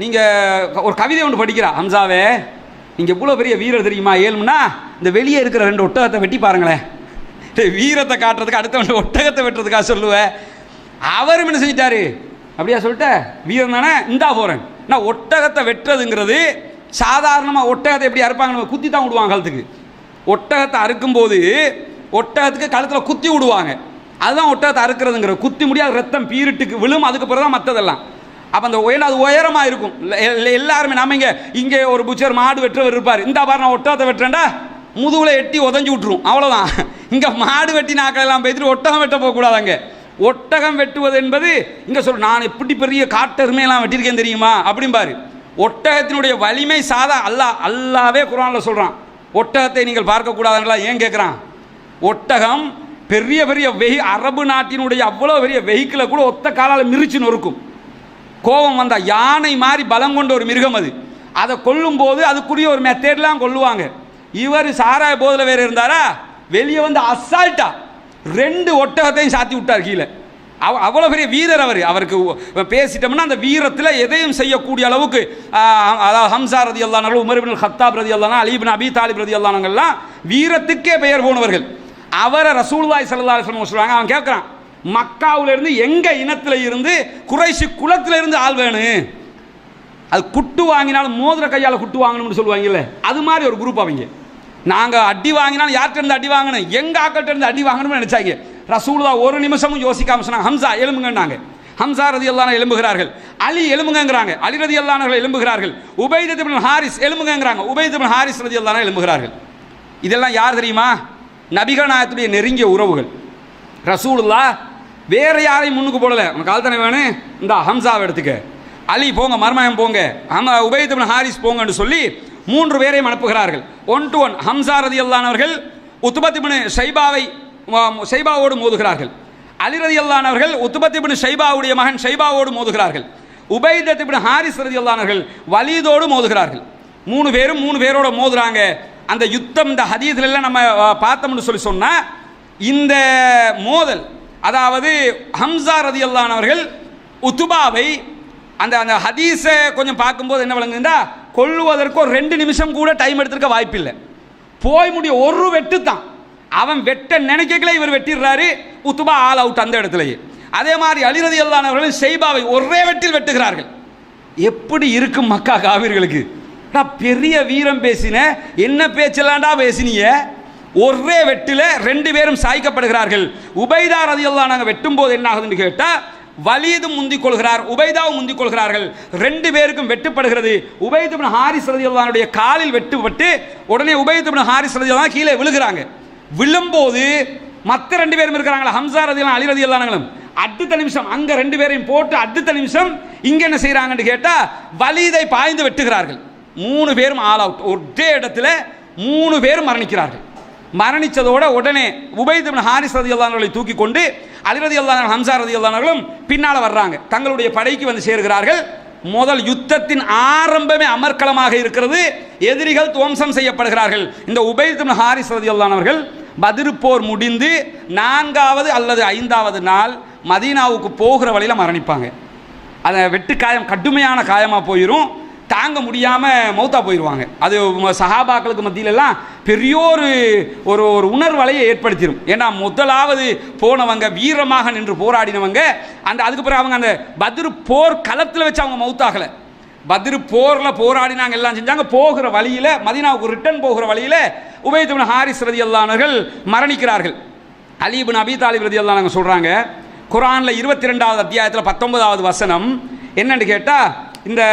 நீங்கள் ஒரு கவிதை ஒன்று படிக்கிறா, ஹம்சாவே நீங்கள் எவ்வளோ பெரிய வீரர் தெரியுமா, ஏழும்னா இந்த வெளியே இருக்கிற 2 ஒட்டகத்தை வெட்டி பாருங்களேன். வீரத்தை காட்டுறதுக்கு அடுத்த ஒட்டகத்தை வெட்டுறதுக்காக சொல்லுவேன். அவரும் என்ன செஞ்சிட்டாரு, அப்படியா சொல்லிட்ட வீரன் தானே, இந்தா போகிறேன். நான் ஒட்டகத்தை வெட்டுறதுங்கிறது சாதாரணமாக ஒட்டகத்தை எப்படி அறுப்பாங்க, குத்தி தான் விடுவாங்க கழுத்துக்கு. ஒட்டகத்தை அறுக்கும்போது ஒட்டகத்துக்கு கழுத்தில் குத்தி விடுவாங்க. அதுதான் ஒட்டகத்தை அறுக்கிறதுங்கிற. குத்தி முடியாது, ரத்தம் பீரிட்டுக்கு விழும், அதுக்கு பிறகு தான் மற்றதெல்லாம். அப்போ அந்த அது உயரமாக இருக்கும். எல்லாருமே நம்ம இங்கே ஒரு புச்சர் மாடு வெட்டுறவர் இருப்பார், இந்த பாரு நான் ஒட்டகத்தை வெட்டுறேன்டா, முதுகில் எட்டி உதஞ்சி விட்டுரும், அவ்வளோதான். இங்கே மாடு வெட்டி நாக்களெல்லாம் பேசிட்டு ஒட்டகம் வெட்ட போகக்கூடாது. அங்கே ஒட்டகம் வெட்டுவது என்பது இங்கே நான் எப்படி பெரிய காட்டெருமையெல்லாம் வெட்டியிருக்கேன் தெரியுமா அப்படிம்பாரு. ஒட்டகத்தினுடைய வலிமை அல்லாவே குர்ஆனில் சொல்கிறான், ஒட்டகத்தை நீங்கள் பார்க்கக்கூடாதுங்களா. ஏன் கேட்குறான்? ஒட்டகம் பெரிய பெரிய அரபு நாட்டினுடைய அவ்வளோ பெரிய வெஹிக்கிளை கூட ஒத்த காலால் மிரிச்சு நொறுக்கும். கோபம் வந்தால் யானை மாதிரி பலம் கொண்ட ஒரு மிருகம் அது. அதை கொல்லும்போது அதுக்குரிய ஒரு மெத்தேட்லாம் கொல்லுவாங்க. இவர் சாராய போதில் வேற இருந்தாரா, வெளியே வந்து அசால்ட்டா 2 ஒட்டகத்தையும் சாத்தி விட்டார் கீழே. அவ்வளோ பெரிய வீரர் அவருக்கு பேசிட்டோம்னா அந்த வீரத்தில் எதையும் செய்யக்கூடிய அளவுக்கு, அதாவது ஹம்சா ரலியல்லாஹு அன்ஹு, உமர் இப்னு கத்தாப் ரலியல்லாஹு அன்ஹு, அலி இப்னு அபி தாலிப் ரலியல்லாஹு அன்ஹுலாம் வீரத்துக்கே பெயர் போனவர்கள். அவரை ரசூலுல்லாஹி ஸல்லல்லாஹு அலைஹி வஸல்லம் சொல்றாங்க, அவன் கேட்குறான், மக்காவுல இருந்து எங்க இனத்தில் இருந்து குறைஷி குலத்தில் இருந்து ஆள் வேணும், அது குட்டு வாங்கினாலும் மோதிர கையால் குட்டு வாங்கணும்னு சொல்லுவாங்கல்ல, அது மாதிரி ஒரு குரூப் அவங்க. நாங்கள் அடி வாங்கினாலும் யார்கிட்ட இருந்து அடி வாங்கணும், எங்கள் ஆக்கள்கிட்ட இருந்து அடி வாங்கணும்னு நினைச்சாங்க. ரசூலுல்லாஹ் ஒரு நிமிஷமும் யோசிக்காம சொன்னாங்க, ஹம்சா எலும்புங்கன்னாங்க. ஹம்சா ரலியல்லாஹு அன்ஹு எழும்புகிறார்கள். அலி எலும்புங்கங்கிறாங்க, அலி ரலியல்லாஹு அன்ஹு எழும்புகிறார்கள். உபைத் இப்னு ஹாரிஸ் எலும்புங்கங்கிறாங்க, உபைத் இப்னு ஹாரிஸ் ரலியல்லாஹு அன்ஹு எழும்புகிறார்கள். இதெல்லாம் யார் தெரியுமா? நபிகள் நாயகத்துடைய நெருங்கிய உறவுகள். ரசூலுல்லாஹ் வேற யாரையும் முன்னுக்கு போடல, உனக்கு ஆள் தானே வேணும், இந்த ஹம்சாவை எடுத்துக்க, அலி போங்க, மர்மயம் போங்க, உபைத் இப்னு ஹாரிஸ் போங்கன்னு சொல்லி 3 பேரையும் அனுப்புகிறார்கள். 1 to 1 ஹம்சா ரலியல்லாஹு அன்ஹு அவர்கள் உத்பத் இப்னு ஷைபாவோடு மோதுகிறார்கள். அலி ரலியல்லாஹு அன்ஹு அவர்கள் உத்பத் இப்னு ஷைபாவுடைய மகன் ஷைபாவோடு மோதுகிறார்கள். உபைத் இப்னு ஹாரிஸ் ரலியல்லாஹு அன்ஹு அவர்கள் வலீதோடு மோதுகிறார்கள். 3 பேரும் 3 பேரோட மோதுறாங்க. அந்த யுத்தம் இந்த ஹதீஸ்ல எல்லாம் நம்ம பார்த்தோம்னு சொல்லி சொன்னா, இந்த மோதல், அதாவது ஹம்சா ரலியல்லாஹு அன்ஹு அவர்கள் உத்பாவை அந்த அந்த ஹதீஸை கொஞ்சம் பார்க்கும்போது என்ன விளங்குதுன்னா, கொல்லுவதற்கு ஒரு 2 நிமிஷம் கூட டைம் எடுத்துருக்க வாய்ப்பில்லை. போய் முடிய ஒரு வெட்டு தான், அவன் வெட்ட நினைக்கல, இவர் வெட்டிடுறாரு, உத்துபா ஆல் அவுட் அந்த இடத்துலயே. அதே மாதிரி அலி ரலியல்லாஹு அன்ஹு அவர்கள் ஷைபாவை ஒரே வெட்டில் வெட்டுகிறார்கள். எப்படி இருக்கும் மக்கா காவிர்களுக்கு? பெரிய வீரம் பேசின, என்ன பேச்சலாண்டா பேசினீங்க, ஒரே வெட்டில 2 பேரும் சாய்க்கப்படுகிறார்கள். உபைதா ரலியல்லாஹு அன்ஹு வெட்டும் போது என்ன ஆகுதுன்னு கேட்டா, வலீதும் முந்திக் கொள்கிறார், உபைதாவும் முந்திக் கொள்கிறார்கள். 2 பேருக்கும் வெட்டுப்படுகிறது. உபைத் இப்னு ஹாரிஸ் ரலியல்லாஹு அன்ஹுடைய காலில் வெட்டுப்பட்டு உடனே உபைத் இப்னு ஹாரிஸ் ரலியல்லாஹு அன்ஹு கீழே விழுகிறாங்க. விழும்போது மற்ற 2 பேரும் இருக்கிறாங்களா, ஹம்சா ரலியல்லாஹு அலி ரலியல்லாஹு அன்ஹு, அடுத்த நிமிஷம் அங்க 2 பேரையும் போட்டு அடுத்த நிமிஷம் இங்க என்ன செய்யறாங்கன்னு கேட்டா, வலீதை பாய்ந்து வெட்டுகிறார்கள். 3 பேரும் ஆல் அவுட். ஒரே இடத்துல 3 பேரும் மரணிக்கிறார்கள். மரணிச்சதோட உடனே உபைத் இப்னு ஹாரிஸ் ரலியல்லாஹு அன்ஹுவை தூக்கி கொண்டு அலி ரலியல்லாஹு அன்ஹு, ஹம்சா ரலியல்லாஹு அன்ஹுவும் பின்னால வர்றாங்க. தங்களுடைய படைக்கு வந்து சேர்கிறார்கள். முதல் யுத்தத்தின் ஆரம்பமே அமர்க்களமாக இருக்கிறது. எதிரிகள் துவம்சம் செய்யப்படுகிறார்கள். இந்த உபைத் இப்னு ஹாரிஸ் ரலியல்லாஹு அன்ஹு அவர்கள் பத்ர் போர் முடிந்து 4வது அல்லது 5வது நாள் மதீனாவுக்கு போகிற வழியில மரணிப்பாங்க. அந்த வெட்டு காயம் கடுமையான காயமாக போயிடும், தாங்க முடியாமல் மௌத்தா போயிடுவாங்க. அது சஹாபாக்களுக்கு மத்தியிலெல்லாம் பெரிய ஒரு உணர்வலையை ஏற்படுத்திடும். ஏன்னா முதலாவது போனவங்க, வீரமாக நின்று போராடினவங்க, அதுக்கு பிறகு அவங்க அந்த பத்ர் போர் களத்தில் வச்சு அவங்க மௌத்தாகலை. பத்ர் போரில் போராடினாங்க, எல்லாம் செஞ்சாங்க. போகிற வழியில், மதீனாவுக்கு ரிட்டர்ன் போகிற வழியில் உபைத் இப்னு ஹாரிஸ் ரலியல்லாஹு அன்ஹு மரணிக்கிறார்கள். அலி இப்னு அபி தாலிப் ரலியல்லாஹு அன்ஹு சொல்கிறாங்க, குர்ஆனில் 22வது அத்தியாயத்தில் 19வது வசனம் என்னன்னு கேட்டால், இந்த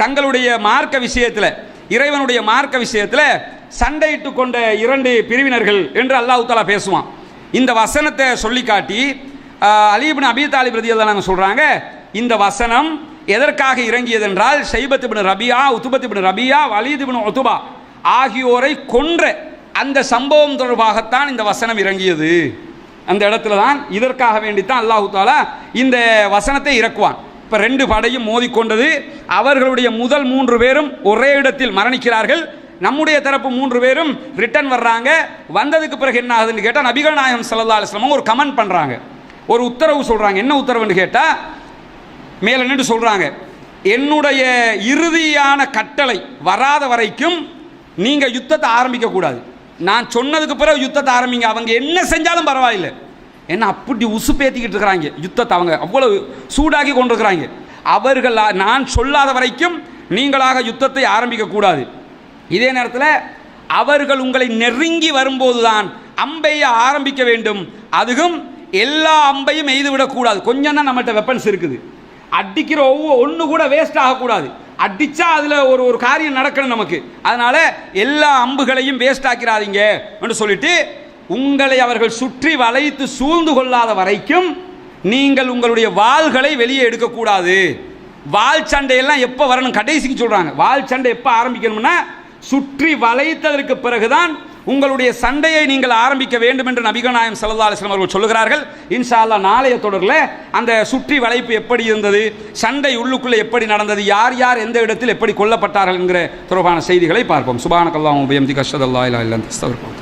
தங்களுடைய மார்க்க விஷயத்தில், இறைவனுடைய மார்க்க விஷயத்தில் சண்டையிட்டு கொண்ட 2 பிரிவினர்கள் என்று அல்லாஹ் தஆலா பேசுவான். இந்த வசனத்தை சொல்லி காட்டி அலி இப்னு அபி தாலிப் ரலியல்லாஹு அன்ஹு சொல்கிறாங்க, இந்த வசனம் எதற்காக இறங்கியது என்றால், ஷைபத் இப்னு ரபியா, உத்பத் இப்னு ரபியா, வலீத் இப்னு உத்பா ஆகியோரை கொன்ற அந்த சம்பவம் தொடர்பாகத்தான் இந்த வசனம் இறங்கியது. அந்த இடத்துல தான், இதற்காக வேண்டித்தான் அல்லாஹ் தஆலா இந்த வசனத்தை இறக்குவான். இப்போ 2 படையும் மோதிக்கொண்டது. அவர்களுடைய முதல் 3 பேரும் ஒரே இடத்தில் மரணிக்கிறார்கள். நம்முடைய தரப்பு 3 பேரும் ரிட்டர்ன் வர்றாங்க. வந்ததுக்கு பிறகு என்ன ஆகுதுன்னு கேட்டால், நபிகள் நாயகம் ஸல்லல்லாஹு அலைஹி வஸல்லம் ஒரு கமெண்ட் பண்ணுறாங்க, ஒரு உத்தரவு சொல்கிறாங்க. என்ன உத்தரவுன்னு கேட்டால், மேலே நின்று சொல்கிறாங்க, என்னுடைய இறுதியான கட்டளை வராத வரைக்கும் நீங்கள் யுத்தத்தை ஆரம்பிக்கக்கூடாது. நான் சொன்னதுக்கு பிறகு யுத்தத்தை ஆரம்பிங்க, அவங்க என்ன செஞ்சாலும் பரவாயில்லை. என்ன அப்படி உசுப்பேத்திக்கிட்டு இருக்கிறாங்க யுத்தத்தை, அவங்க அவ்வளவு சூடாக்கி கொண்டிருக்கிறாங்க. அவர்கள் நான் சொல்லாத வரைக்கும் நீங்களாக யுத்தத்தை ஆரம்பிக்கக்கூடாது. இதே நேரத்தில் அவர்கள் உங்களை நெருங்கி வரும்போது தான் அம்பைய ஆரம்பிக்க வேண்டும். அதுவும் எல்லா அம்பையும் எய்து விடக்கூடாது. கொஞ்சம் தான் நம்மகிட்ட வெப்பன்ஸ் இருக்குது, அடிக்கிற ஒன்று கூட வேஸ்ட் ஆகக்கூடாது. அடித்தா அதில் ஒரு காரியம் நடக்கணும் நமக்கு. அதனால் எல்லா அம்புகளையும் வேஸ்ட் ஆக்கிறாதீங்க என்று சொல்லிட்டு, உங்களை அவர்கள் சுற்றி வளைத்து சூழ்ந்து கொள்ளாத வரைக்கும் நீங்கள் உங்களுடைய வாள்களை வெளியே எடுக்கக்கூடாது. வாள் சண்டையெல்லாம் எப்போ வரணும், கடைசிக்கு சொல்கிறாங்க. வாள் சண்டை எப்போ ஆரம்பிக்கணும்னா, சுற்றி வளைத்ததற்கு பிறகுதான் உங்களுடைய சண்டையை நீங்கள் ஆரம்பிக்க வேண்டும் என்று நபிகள் நாயகம் ஸல்லல்லாஹு அலைஹி வஸல்லம் அவர்கள் சொல்லுகிறார்கள். இன்ஷா அல்லாஹ் நாளைய தொடரில் அந்த சுற்றி வளைப்பு எப்படி இருந்தது, சண்டை உள்ளுக்குள்ளே எப்படி நடந்தது, யார் யார் எந்த இடத்தில் எப்படி கொல்லப்பட்டார்கள் என்கிற தொடர்பான செய்திகளை பார்ப்போம். சுப்ஹானக்கல்லாஹு வ பிஹம்திக அஷ்ஹது அல்லா இலாஹா இல்லா அன்த அஸ்தக்ஃபிருக்க